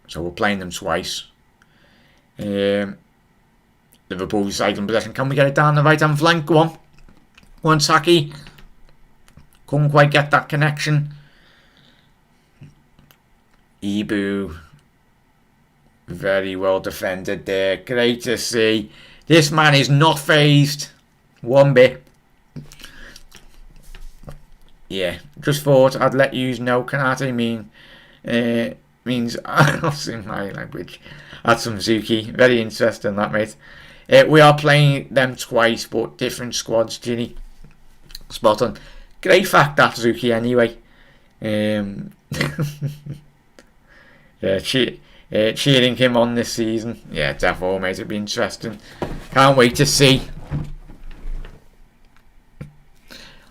So we're playing them twice. Liverpool side in possession. Can we get it down the right hand flank? Go on. Go on, Saki. Couldn't quite get that connection. Ibu. Very well defended there. Great to see. This man is not phased one bit. Yeah, just thought I'd let you know. Kanate means I'll in my language. That's some Zuki. Very interesting, that, mate. We are playing them twice, but different squads, Ginny. Spot on. Great fact, that, Zuki, anyway. Yeah, cheering him on this season. Yeah, definitely, mate. It'll be interesting. Can't wait to see.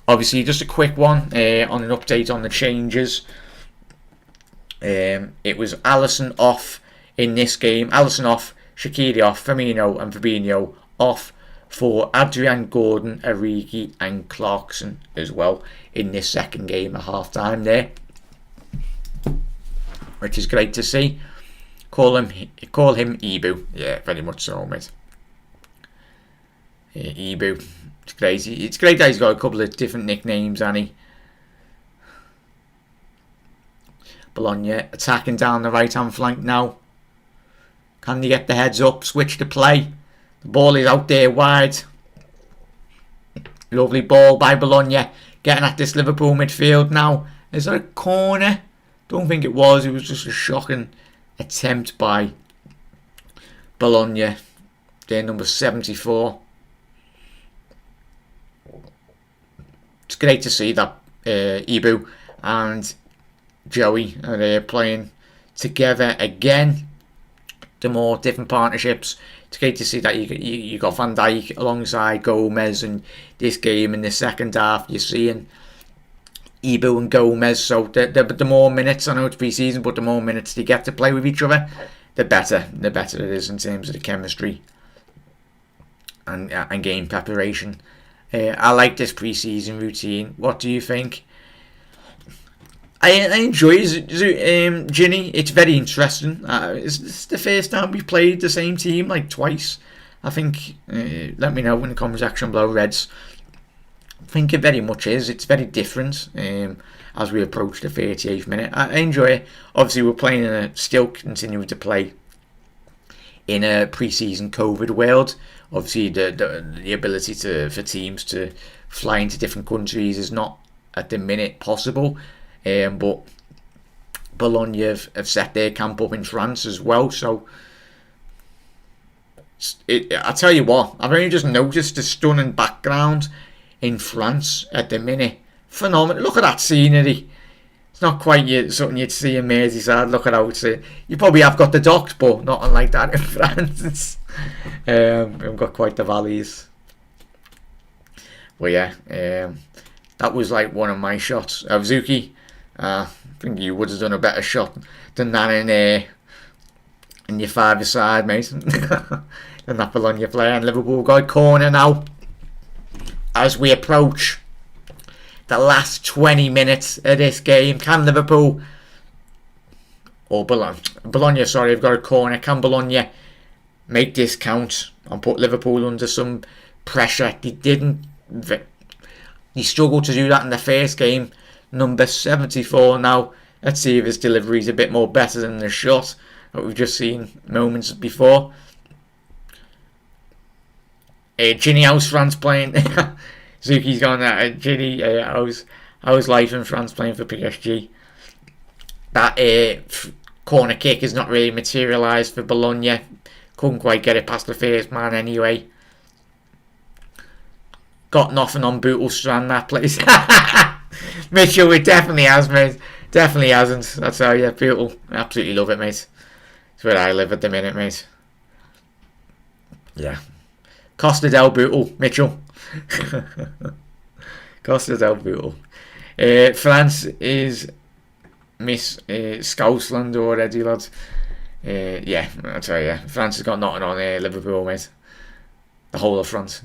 Obviously, just a quick one on an update on the changes. It was Alisson off in this game. Alisson off, Shaqiri off, Firmino and Fabinho off for Adrian, Gordon, Origi and Clarkson as well in this second game at half time there. Which is great to see. Call him Ibu. Yeah, very much so, mate. Ibu. It's crazy. It's great that he's got a couple of different nicknames, Annie. Bologna attacking down the right hand flank now. Can they get the heads up? Switch to play. The ball is out there wide. Lovely ball by Bologna. Getting at this Liverpool midfield now. Is that a corner? Don't think it was. It was just a shocking attempt by Bologna. Their number 74. It's great to see that Ibu and Joey are playing together again. The more different partnerships. It's great to see that you got Van Dijk alongside Gomez in this game in the second half. You're seeing Ibu and Gomez. So the more minutes, I know it's pre-season, but the more minutes they get to play with each other, the better. The better it is in terms of the chemistry and game preparation. I like this pre-season routine. What do you think? I enjoy it, Ginny. It's very interesting. It's the first time we've played the same team like twice. I think, let me know in the comment section below, Reds. I think it very much is. It's very different as we approach the 38th minute. I enjoy it. Obviously, we're playing still continuing to play in a pre-season COVID world. Obviously, the ability for teams to fly into different countries is not at the minute possible. But Bologna have set their camp up in France as well. So I tell you what, I've only just noticed the stunning background in France at the minute. Phenomenal. Look at that scenery. It's not quite something you'd see in Merseyside. Look at how it's. You probably have got the docks, but not unlike that in France. We've got quite the valleys. Well, yeah, that was like one of my shots. Zuki, I think you would have done a better shot than that in your five-a-side, mate. Than that Bologna player. And Liverpool got a corner now as we approach the last 20 minutes of this game. Can Liverpool or Bologna, sorry, have got a corner. Can Bologna make this count and put Liverpool under some pressure? They didn't He struggled to do that in the first game. Number 74 now. Let's see if his delivery is a bit more better than the shot that we've just seen moments before. Ginny, how's France playing? Zuki's gone, Ginny, how's life in France playing for PSG? That corner kick is not really materialised for Bologna. Couldn't quite get it past the first man anyway. Got nothing on Bootle Strand, that place. Mitchell, it definitely has, mate. Definitely hasn't. That's how you Bootle. Absolutely love it, mate. It's where I live at the minute, mate. Yeah. Costa del Bootle, Mitchell. Costa del Bootle. France is Miss Scousland already, lads. Yeah, I'll tell you. France has got nothing on Liverpool, mate. The whole of France.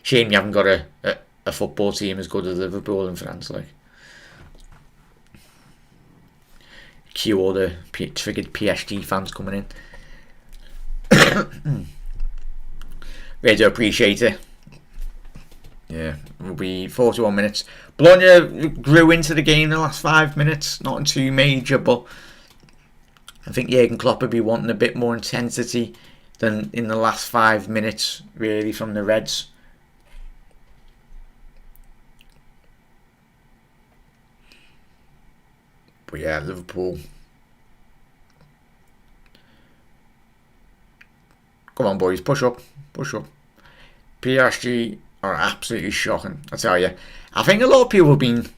Shame you haven't got a football team as good as Liverpool in France, like. Cue all the triggered PSG fans coming in. Really do appreciate it. Yeah, it'll be 41 minutes. Bologna grew into the game in the last 5 minutes. Nothing too major, but I think Jurgen Klopp would be wanting a bit more intensity than in the last 5 minutes, really, from the Reds. But yeah, Liverpool. Come on, boys, push up, push up. PSG are absolutely shocking, I tell you. I think a lot of people have been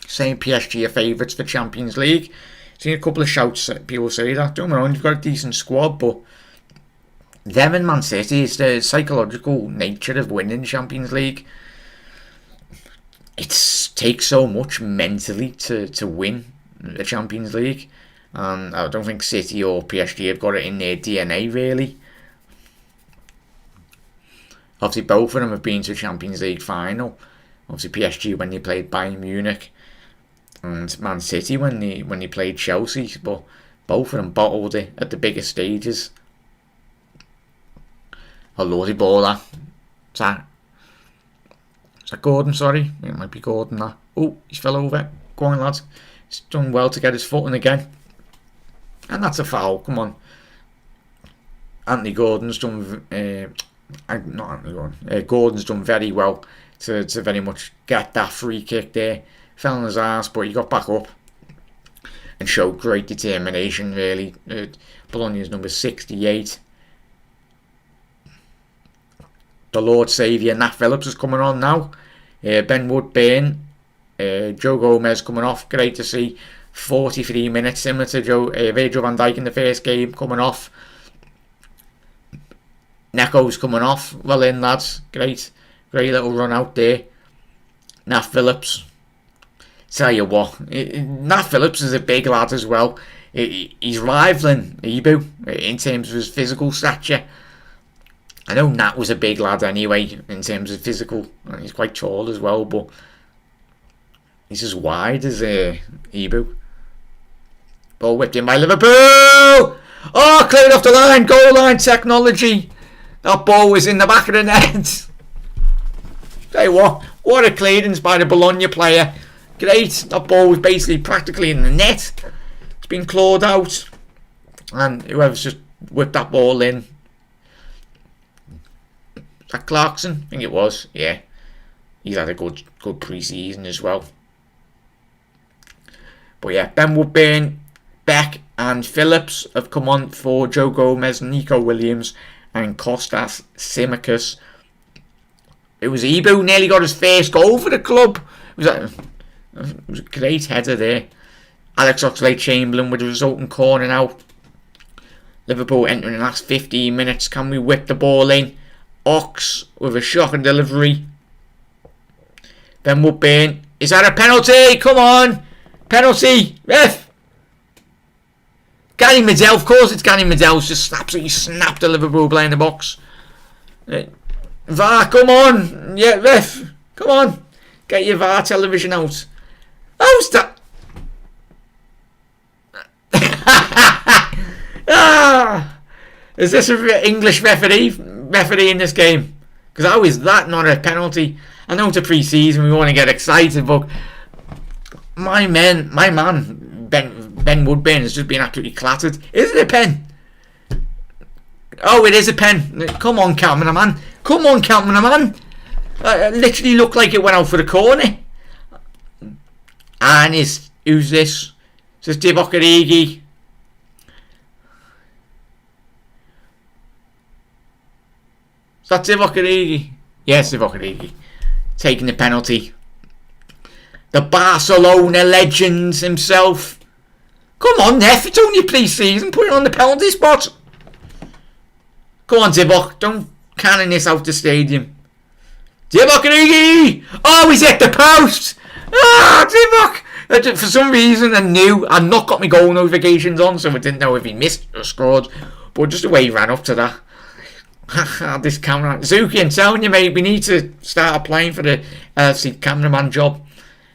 saying PSG are favourites for Champions League. Seen a couple of shouts that people say that. Don't get me wrong, you've got a decent squad, but them and Man City, it's the psychological nature of winning Champions League. It takes so much mentally to win the Champions League, and I don't think City or PSG have got it in their DNA, really. Obviously, both of them have been to a Champions League final. Obviously, PSG when they played Bayern Munich, and Man City when they played Chelsea. But both of them bottled it at the biggest stages. A lousy ball, that. Is that Gordon? Sorry, it might be Gordon. That. Oh, he's fell over. Go on, lads. He's done well to get his foot in again, and that's a foul. Come on, Anthony Gordon's done. Not Anthony Gordon. Gordon's done very well to very much get that free kick there. Fell on his ass, but he got back up and showed great determination, really. Bologna's number 68. The Lord Saviour, Nat Phillips, is coming on now. Ben Woodburn, Joe Gomez coming off. Great to see. 43 minutes, similar to Virgil van Dijk in the first game, coming off. Neko's coming off. Well in, lads. Great little run out there. Nat Phillips. Tell you what, Nat Phillips is a big lad as well. He's rivaling Ibu in terms of his physical stature. I know Nat was a big lad anyway in terms of physical. And he's quite tall as well, but he's as wide as Ibu. Ball whipped in by Liverpool. Oh, cleared off the line. Goal line technology. That ball was in the back of the net. Tell you what a clearance by the Bologna player. Great. That ball was basically practically in the net. It's been clawed out. And whoever's just whipped that ball in. Is that Clarkson? I think it was. Yeah. He's had a good pre-season as well. But yeah, Ben Woodburn, Beck and Phillips have come on for Joe Gomez, Nico Williams and Kostas Tsimikas. It was Ibu nearly got his first goal for the club. It was a great header there. Alex Oxlade-Chamberlain with the resulting corner now. Liverpool entering the last 15 minutes. Can we whip the ball in? Ox with a shocking delivery. Ben Woodburn. Is that a penalty? Come on. Penalty. Ref. Gary Medel. Of course it's Gary Medel. Just absolutely snapped the Liverpool player in the box. VAR, come on. Yeah, ref. Come on. Get your VAR television out. How's that? Is this an English referee in this game? Because how is that not a penalty? I know it's a pre-season, we want to get excited, but my man, Ben Woodburn has just been absolutely clattered. Is it a pen? Oh, it is a pen. Come on, cameraman. Come on, cameraman. It literally looked like it went out for the corner. And who's this? Is this Divock Origi? Is that Divock Origi? Yes, Divock Origi. Taking the penalty. The Barcelona legend himself. Come on, Neff. It's only pre-season. Put it on the penalty spot. Come on, Divock. Don't cannon this out the stadium. Divock Origi! Oh, he's hit the post! Ah, Divock! For some reason, I'd not got my goal notifications on, so I didn't know if he missed or scored. But just the way he ran up to that. This camera. Zuki, I'm telling you, mate, we need to start applying for the LFC cameraman job.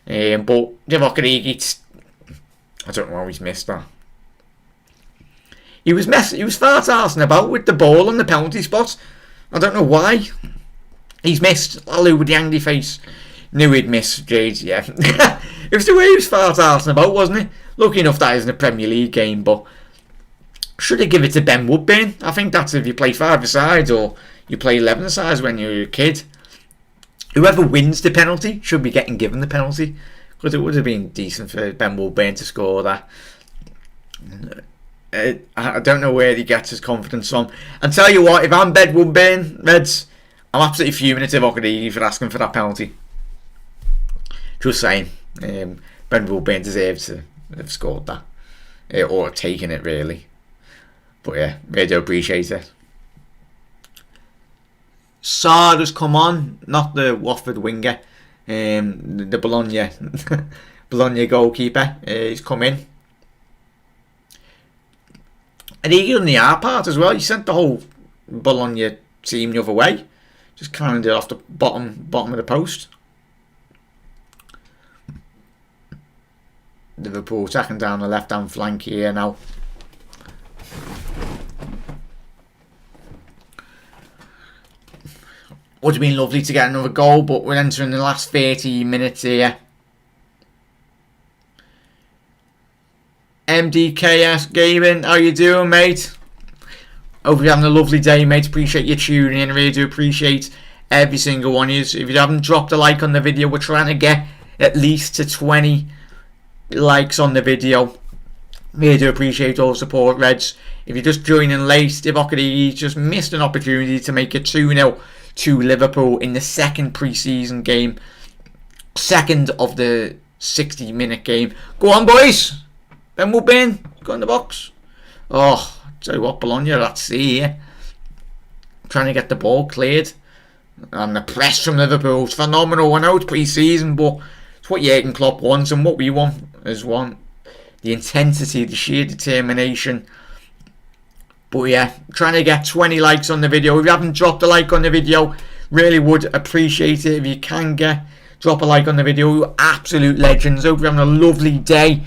But Divock Origi, I don't know how he's missed that. He was fart-arsing about with the ball on the penalty spot. I don't know why. He's missed. Lou with the angry face. Knew he'd miss, Jade, yeah. It was the way he was fart-arsing about, wasn't it? Lucky enough that isn't a Premier League game, but should have given it to Ben Woodburn. I think that's if you play 5-a-side or you play 11-a-sides when you're a kid. Whoever wins the penalty should be getting given the penalty, because it would have been decent for Ben Woodburn to score that. I don't know where he gets his confidence from. And tell you what, if I'm Ben Woodburn, Reds, I'm absolutely fuming at Divock Origi for asking for that penalty. Just saying, Ben Woodburn deserved to have scored that, or taken it really. But yeah, really do appreciate it. Sarr has come on, not the Watford winger, the Bologna Bologna goalkeeper. He's come in. And he done the R part as well. He sent the whole Bologna team the other way. Just cannoned it off the bottom of the post. Liverpool attacking down the left hand flank here now. Would have been lovely to get another goal, but we're entering the last 30 minutes here. MDKS Gaming, how you doing, mate? Hope you're having a lovely day, mate. Appreciate you tuning in. I really do appreciate every single one of you. If you haven't dropped a like on the video, we're trying to get at least to 20 likes on the video. Really do appreciate all the support, Reds. If you're just joining late, Divock Origi just missed an opportunity to make it 2-0 to Liverpool in the second pre-season game. Second of the 60-minute game. Go on, boys! Ben Woodburn, go in the box. Oh, tell you what, Bologna are at sea here. Trying to get the ball cleared. And the press from Liverpool is phenomenal. I know it's pre-season, but it's what Jurgen Klopp wants and what we want as one. The intensity, the sheer determination. But yeah, trying to get 20 likes on the video. If you haven't dropped a like on the video, really would appreciate it. If you can drop a like on the video. You're absolute legends. Hope you're having a lovely day.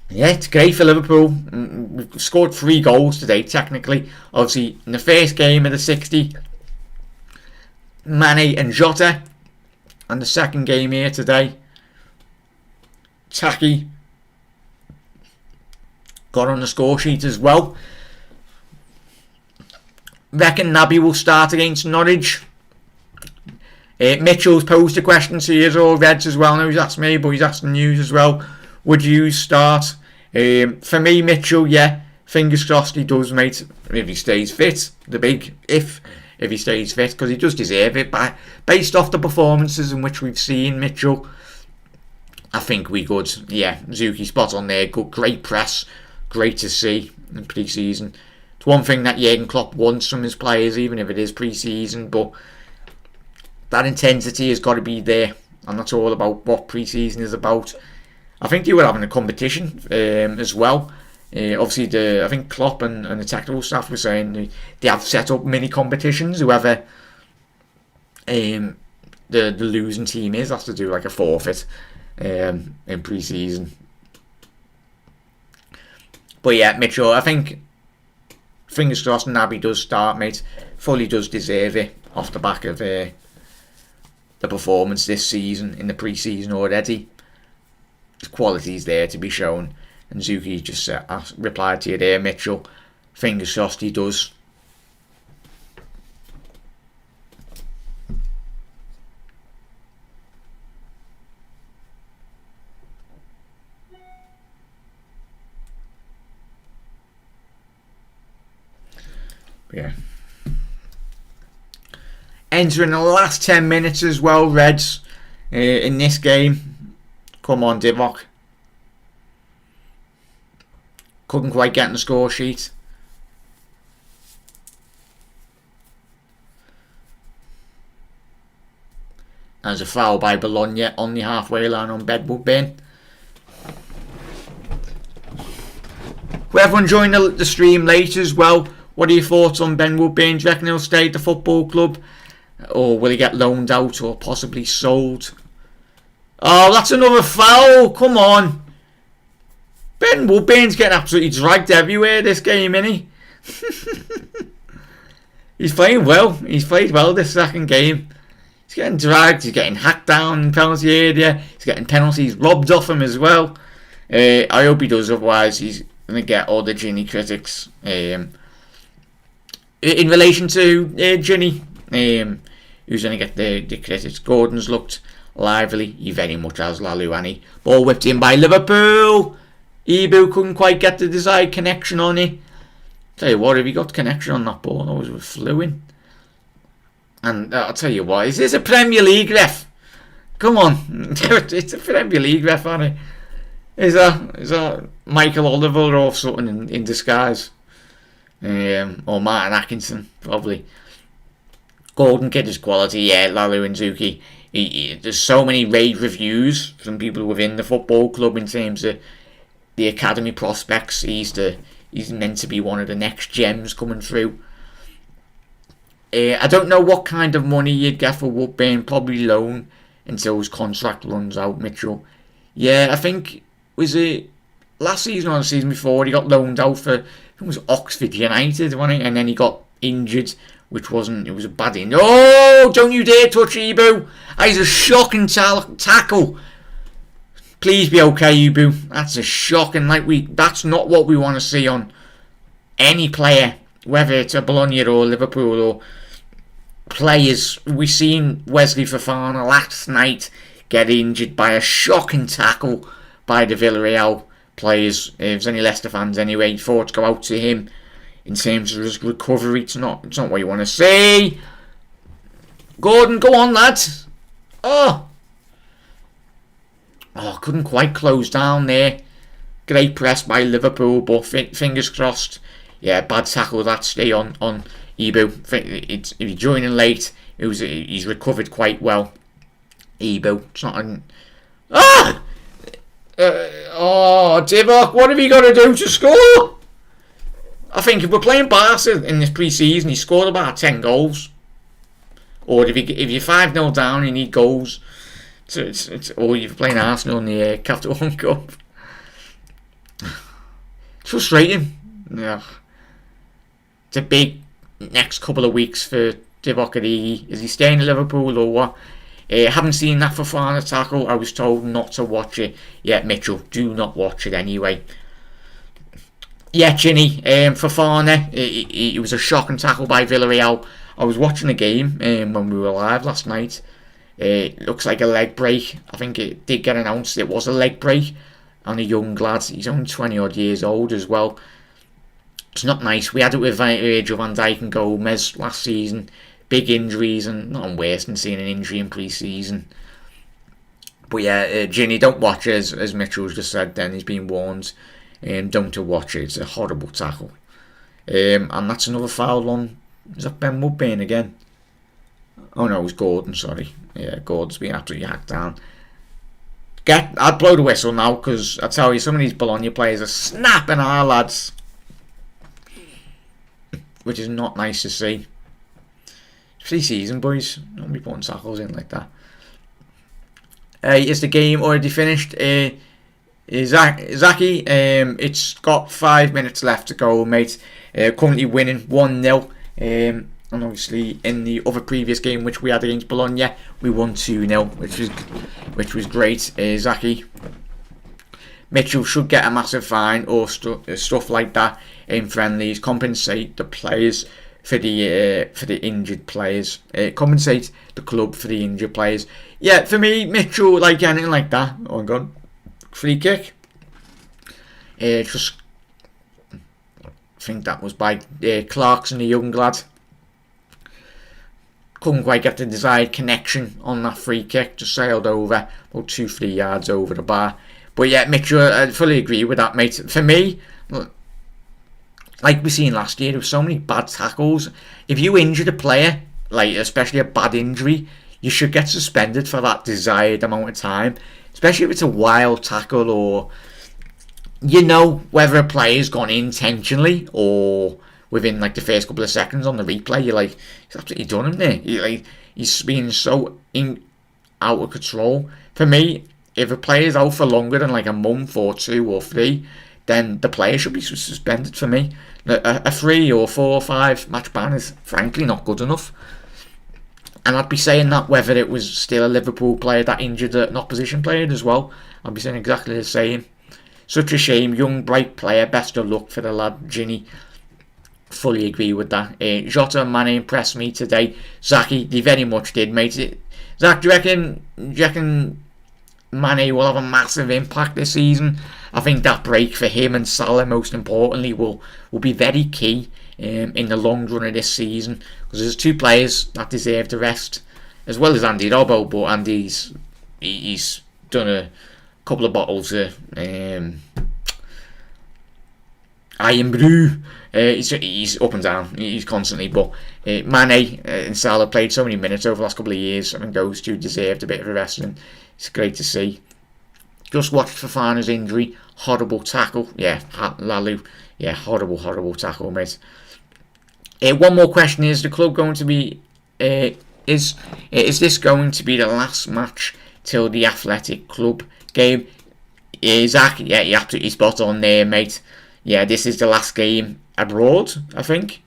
Yeah, it's great for Liverpool. We've scored 3 goals today, technically. Obviously, in the first game of the 60, Mane and Jota. And the second game here today, Taki got on the score sheet as well. Reckon Naby will start against Norwich. Mitchell's posed a question to you all, Reds, as well. I know he's asked me, but he's asking you as well. Would you start? For me, Mitchell, yeah. Fingers crossed he does, mate. If he stays fit. The big if he stays fit, because he does deserve it. But based off the performances in which we've seen Mitchell, I think we could. Yeah, Zuki spot on there. Good, great press. Great to see in pre-season. It's one thing that Jurgen Klopp wants from his players, even if it is pre-season. But that intensity has got to be there. And that's all about what pre-season is about. I think they were having a competition as well. Obviously, I think Klopp and the technical staff were saying they have set up mini competitions. Whoever the losing team is has to do like a forfeit in pre-season. But yeah, Mitchell, I think fingers crossed Naby does start, mate. Fully does deserve it off the back of the performance this season in the pre-season already. The quality's there to be shown. And Zuki just replied to you there, Mitchell. Fingers crossed he does. Yeah. Entering the last 10 minutes as well, Reds, in this game. Come on, Divock. Couldn't quite get in the score sheet. There's a foul by Bologna on the halfway line on Bedwood Bin. For everyone joining the stream late as well, what are your thoughts on Ben Woodburn? Do you reckon he'll stay at the football club? Or will he get loaned out or possibly sold? Oh, that's another foul. Come on. Ben Woodburn's getting absolutely dragged everywhere this game, isn't he? He's playing well. He's played well this second game. He's getting dragged. He's getting hacked down in the penalty area. He's getting penalties robbed off him as well. I hope he does, otherwise he's going to get all the Ginny critics. In relation to Ginny, who's going to get the critics? Gordon's looked lively. He very much has, Laluani. Ball whipped in by Liverpool. Ibu couldn't quite get the desired connection on it. Tell you what, if he got connection on that ball, I was flew in. And I'll tell you what, is this a Premier League ref? Come on, it's a Premier League ref, isn't it? Is that Michael Oliver or something in disguise? Or Martin Atkinson, probably. Gordon kid is quality, yeah. Lalu and Zuki. There's so many rave reviews from people within the football club in terms of the academy prospects. He's meant to be one of the next gems coming through. I don't know what kind of money you'd get for Woodburn. Probably loan until his contract runs out, Mitchell. Yeah, I think, was it last season or the season before, he got loaned out for, I think it was Oxford United, wasn't it? And then he got injured, which wasn't, it was a bad injury. Oh, don't you dare touch Ibu. That is a shocking tackle. Please be okay, Ibu. That's a shocking, that's not what we want to see on any player, whether it's a Bologna or Liverpool or players. We seen Wesley Fofana last night get injured by a shocking tackle by the Villarreal players. If there's any Leicester fans anyway, thoughts go out to him in terms of his recovery. It's not what you want to see. Gordon, go on, lads. Couldn't quite close down there. Great press by Liverpool, but fingers crossed. Yeah, bad tackle that. Stay on Ibu. If you're joining late, he's recovered quite well. Ibu, it's not an... Divock, what have you got to do to score? I think if we're playing Barca in this pre-season, he scored about 10 goals. Or if you're 5-0 down, you need goals. Or you're playing Arsenal in the Capital One Cup. It's frustrating. Yeah. It's a big next couple of weeks for Divock Origi. Is he staying in Liverpool or what? Haven't seen that Fofana tackle. I was told not to watch it. Yeah, Mitchell, do not watch it anyway. Yeah, Ginny, Fofana, it was a shocking tackle by Villarreal. I was watching the game when we were live last night. It looks like a leg break. I think it did get announced it was a leg break on a young lad. He's only 20 odd years old as well. It's not nice. We had it with Virgil van Dijk and Gomez last season. Big injuries, and nothing worse than seeing an injury in pre-season. But yeah, Ginny, don't watch it, as Mitchell's just said then. He's been warned. Don't watch it. It's a horrible tackle. And that's another foul on... Is that Ben Woodburn again? Oh no, it was Gordon, sorry. Yeah, Gordon's been absolutely hacked down. I'd blow the whistle now, because I tell you, some of these Bologna players are snapping our lads. Which is not nice to see. It's pre-season, boys. Don't be putting tackles in like that. Is the game already finished? Zaki, it's got 5 minutes left to go, mate. Currently winning 1-0. And obviously in the other previous game which we had against Bologna, we won 2-0, which was great. Zaki, Mitchell should get a massive fine or stuff like that in friendlies. Compensate the players for the injured players. Compensate the club for the injured players. Yeah, for me, Mitchell, like anything like that. Oh god, free kick. Just I think that was by Clarkson, the young lad. Couldn't quite get the desired connection on that free kick. Just sailed over about 2-3 yards over the bar. But yeah, Mitchell, I fully agree with that, mate. For me, like we seen last year, there were so many bad tackles. If you injured a player, like especially a bad injury, you should get suspended for that desired amount of time. Especially if it's a wild tackle, or you know whether a player's gone intentionally or within like the first couple of seconds on the replay, you're like, he's absolutely done him there. He's being so out of control. For me, if a player's out for longer than like a month or 2 or 3, then the player should be suspended for me. A 3 or 4 or 5 match ban is frankly not good enough. And I'd be saying that whether it was still a Liverpool player that injured an opposition player as well. I'd be saying exactly the same. Such a shame. Young, bright player. Best of luck for the lad, Ginny. Fully agree with that. Jota and Mane impressed me today. Zaki, they very much did, mate. Zach, do you reckon Mane will have a massive impact this season? I think that break for him and Salah, most importantly, will be very key in the long run of this season, because there's 2 players that deserve the rest, as well as Andy Robbo. But Andy's he's done a couple of bottles of Iron Brew. He's up and down. He's constantly. But Mane and Salah played so many minutes over the last couple of years. I mean, those 2 deserved a bit of a rest, and it's great to see. Just watched Fofana's injury. Horrible tackle. Yeah, Lalu. Yeah, horrible tackle, mate. One more question: is the club going to be? Is this going to be the last match till the Athletic Club game? Zach, yeah, you're absolutely spot on there, mate. Yeah, this is the last game abroad, I think.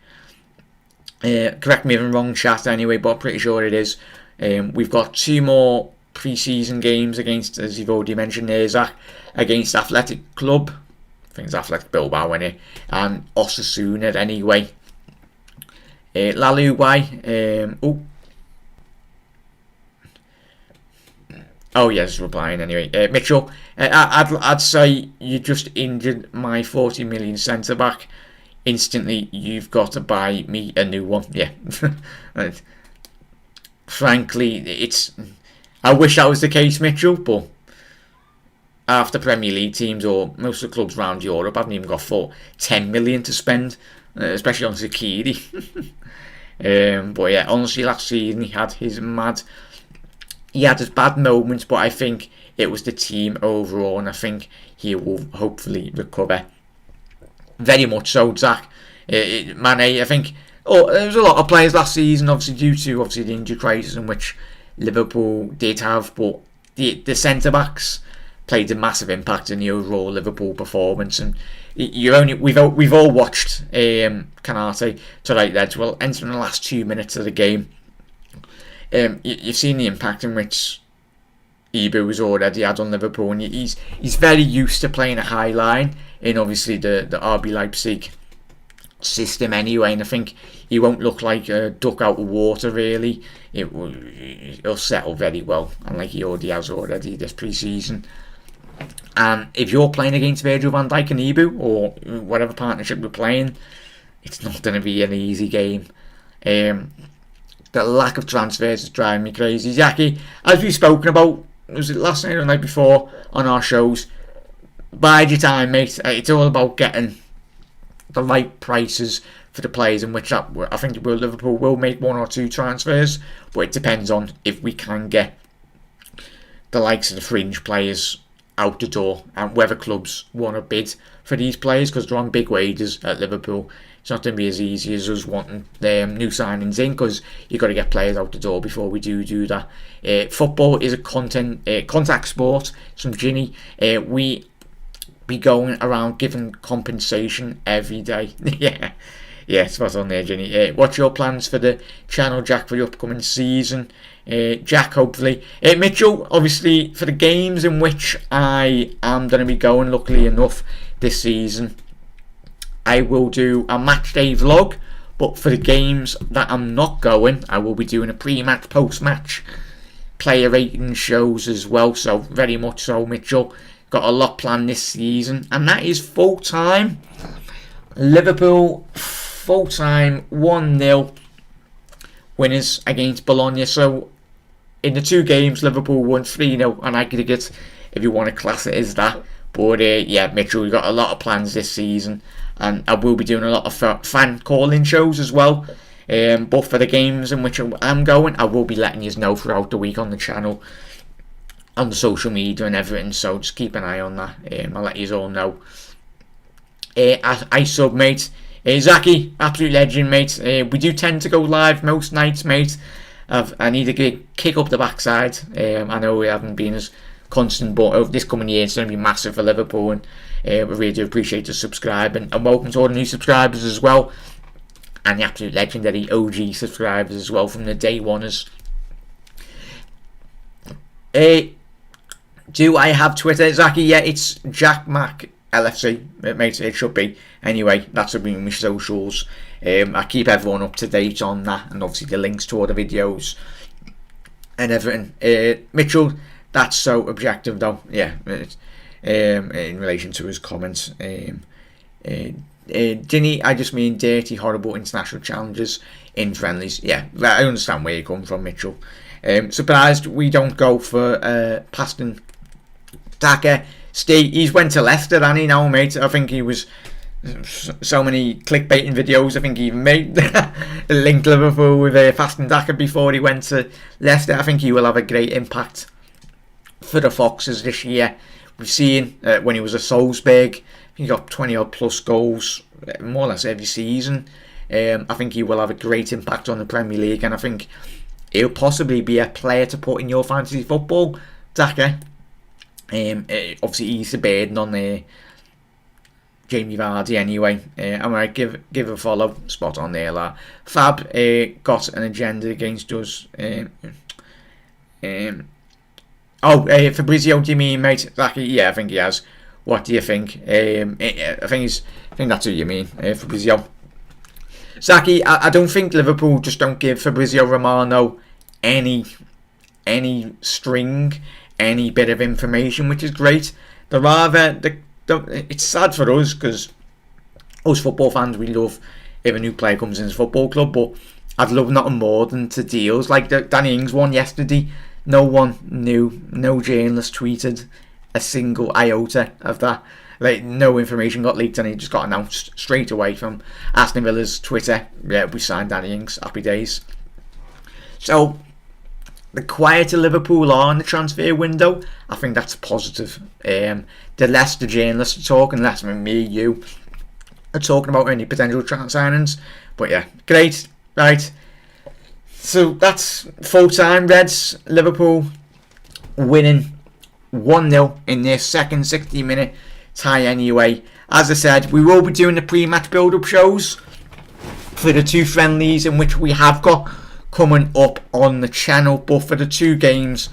Correct me if I'm wrong, chat, anyway, but I'm pretty sure it is. We've got 2 more pre-season games against, as you've already mentioned there, Zach, against Athletic Club. I think it's Athletic Bilbao, in it, and Osasuna, anyway. Lalu, why? Oh yes, replying anyway. Mitchell, I'd say you just injured my 40 million centre back. Instantly, you've got to buy me a new one. Yeah. Frankly, I wish that was the case, Mitchell, but half the Premier League teams or most of the clubs around Europe haven't even got 10 million to spend, especially on Zakiri. But yeah, honestly, last season he had his bad moments, but I think it was the team overall, and I think he will hopefully recover. Very much so, Zach. Mane, I think. There was a lot of players last season, obviously due to the injury crisis in which Liverpool did have, but the centre backs played a massive impact in the overall Liverpool performance. And we've all watched Canate to like that. Well, entering the last 2 minutes of the game. You've seen the impact in which Ibu has already had on Liverpool, and he's very used to playing a high line in obviously the RB Leipzig system anyway, and I think he won't look like a duck out of water really. He'll settle very well, and like he already has this pre-season. And if you're playing against Virgil van Dijk and Ibu, or whatever partnership we're playing, it's not going to be an easy game. The lack of transfers is driving me crazy. Jackie, as we've spoken about, was it last night or the night before on our shows, bide your time, mate. It's all about getting the right prices for the players, in which I think Liverpool will make 1 or 2 transfers, but it depends on if we can get the likes of the fringe players out the door, and whether clubs want to bid for these players, because they're on big wages at Liverpool. It's not going to be as easy as us wanting new signings in, because you've got to get players out the door before we do that. Football is a contact sport. Some Ginny. We be going around giving compensation every day. Yeah, spot on there, Jenny. What's your plans for the channel, Jack, for the upcoming season? Jack, hopefully. Mitchell, obviously, for the games in which I am going to be going, luckily enough, this season, I will do a match day vlog. But for the games that I'm not going, I will be doing a pre-match, post-match player rating shows as well. So, very much so, Mitchell. Got a lot planned this season. And that is full-time. Liverpool, full-time, 1-0 winners against Bologna. So, in the 2 games, Liverpool won 3-0 on aggregate, if you want to class it as that. But, yeah, Mitchell, we've got a lot of plans this season. And I will be doing a lot of fan calling shows as well. But for the games in which I'm going, I will be letting you know throughout the week on the channel, on the social media and everything. So just keep an eye on that. I'll let you all know. I sub, mate. Zaki, absolute legend, mate. We do tend to go live most nights, mate. I need to kick up the backside. I know we haven't been as constant, but over this coming year it's going to be massive for Liverpool, and we really do appreciate the subscribe, and welcome to all the new subscribers as well, and the absolute legendary OG subscribers as well from the day oneers. Do I have Twitter, Zaki? Yeah, it's Jack Mac LFC, mate. It should be. Anyway, that's what my socials. I keep everyone up to date on that, and obviously the links to all the videos and everything. Mitchell, that's so objective though. Yeah, in relation to his comments. Ginny, I just mean dirty, horrible international challenges in friendlies. Yeah, I understand where you come from, Mitchell. Surprised we don't go for Paston Daka. He's went to Leicester, and he now, mate. I think he was so many clickbaiting videos. I think he even made linked Liverpool with Paston Daka before he went to Leicester. I think he will have a great impact for the Foxes this year. We've seen when he was at Salzburg, he got 20 odd plus goals more or less every season. I think he will have a great impact on the Premier League, and I think he'll possibly be a player to put in your fantasy football, Daka. Obviously he's the burden on Jamie Vardy anyway. I might give a follow, spot on there. Like. Fab got an agenda against us. Fabrizio, do you mean, mate? Exactly. Yeah, I think he has. What do you think? I think that's what you mean, Fabrizio. Zaki, I don't think Liverpool just don't give Fabrizio Romano any string, any bit of information, which is great. It's sad for us, because us football fans, we love if a new player comes in the football club, but I'd love nothing more than to deals like the Danny Ings one yesterday. No one knew, no journalist tweeted a single iota of that. Like, no information got leaked, and it just got announced straight away from Aston Villa's Twitter. Yeah, we signed Danny Ings. Happy days. So, the quieter Liverpool are in the transfer window, I think that's positive. The less the journalists are talking, less me, you are talking about any potential signings. But yeah, great. Right. So that's full-time. Reds, Liverpool winning 1-0 in their second 60-minute tie anyway. As I said, we will be doing the pre-match build-up shows for the 2 friendlies in which we have got coming up on the channel. But for the 2 games,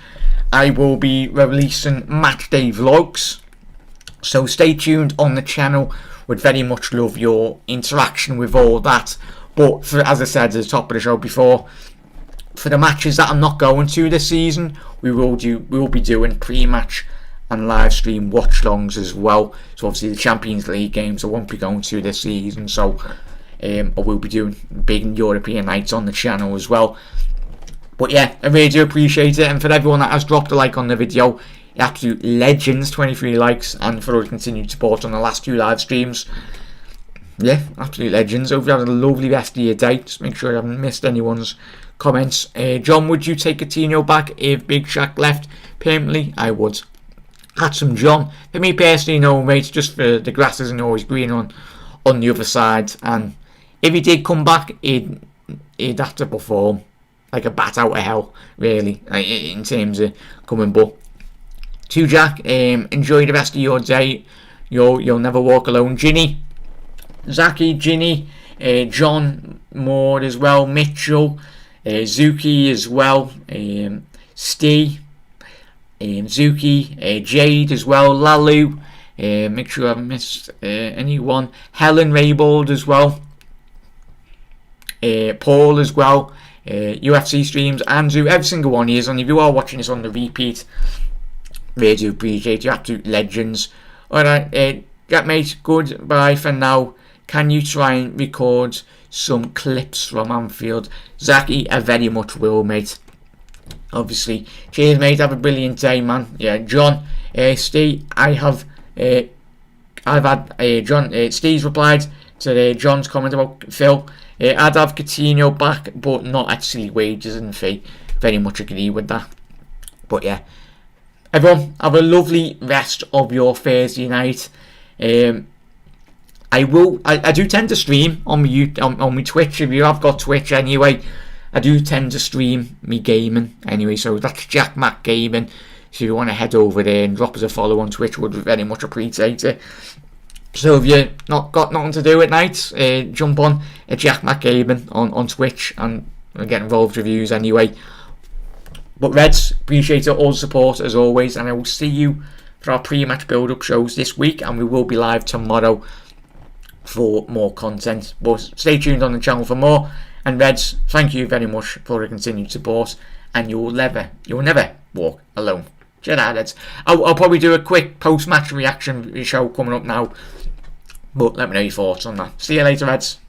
I will be releasing match day vlogs. So stay tuned on the channel. Would very much love your interaction with all that. But as I said at the top of the show before, for the matches that I'm not going to this season, we will be doing pre-match and live stream watch-longs as well. So obviously the Champions League games I won't be going to this season, so I will be doing big European nights on the channel as well. But yeah, I really do appreciate it, and for everyone that has dropped a like on the video, absolute legends, 23 likes, and for all the continued support on the last 2 live streams. Yeah, absolute legends. Hope you have a lovely rest of your day. Just make sure you haven't missed anyone's comments. John, would you take Coutinho back if Big Shaq left permanently? I would. That's some John. For me personally, no, mate, just for the grass isn't always green on the other side, and if he did come back, he'd have to perform like a bat out of hell, really, in terms of coming. But to Jack, enjoy the rest of your day. You'll never walk alone. Ginny, Zaki, Ginny, John Moore as well, Mitchell, Zuki as well, Steve, Zuki, Jade as well, Lalu, make sure I haven't missed anyone, Helen Raybould as well, Paul as well, UFC streams, Andrew, every single one of you, and if you are watching this on the repeat, really do appreciate you, absolute legends. Alright, mate, goodbye for now. Can you try and record some clips from Anfield? Zaki, I very much will, mate. Obviously. Cheers, mate. Have a brilliant day, man. Yeah, John, Steve, I've had John. Steve's replied to John's comment about Phil. I'd have Coutinho back, but not at silly wages and fee. Very much agree with that. But yeah, everyone, have a lovely rest of your Thursday night. I do tend to stream on my Twitch. If you have got Twitch anyway, I do tend to stream me gaming anyway. So that's Jack Mac Gaming. So if you want to head over there and drop us a follow on Twitch, would very much appreciate it. So if you've not got nothing to do at night, jump on Jack Mac Gaming on Twitch and get involved with reviews anyway. But Reds, appreciate all the support as always, and I will see you for our pre-match build-up shows this week, and we will be live tomorrow for more content. But stay tuned on the channel for more. And Reds, thank you very much for the continued support, and you'll never walk alone. Jedi Reds. I'll probably do a quick post-match reaction show coming up now, but let me know your thoughts on that. See you later, Reds.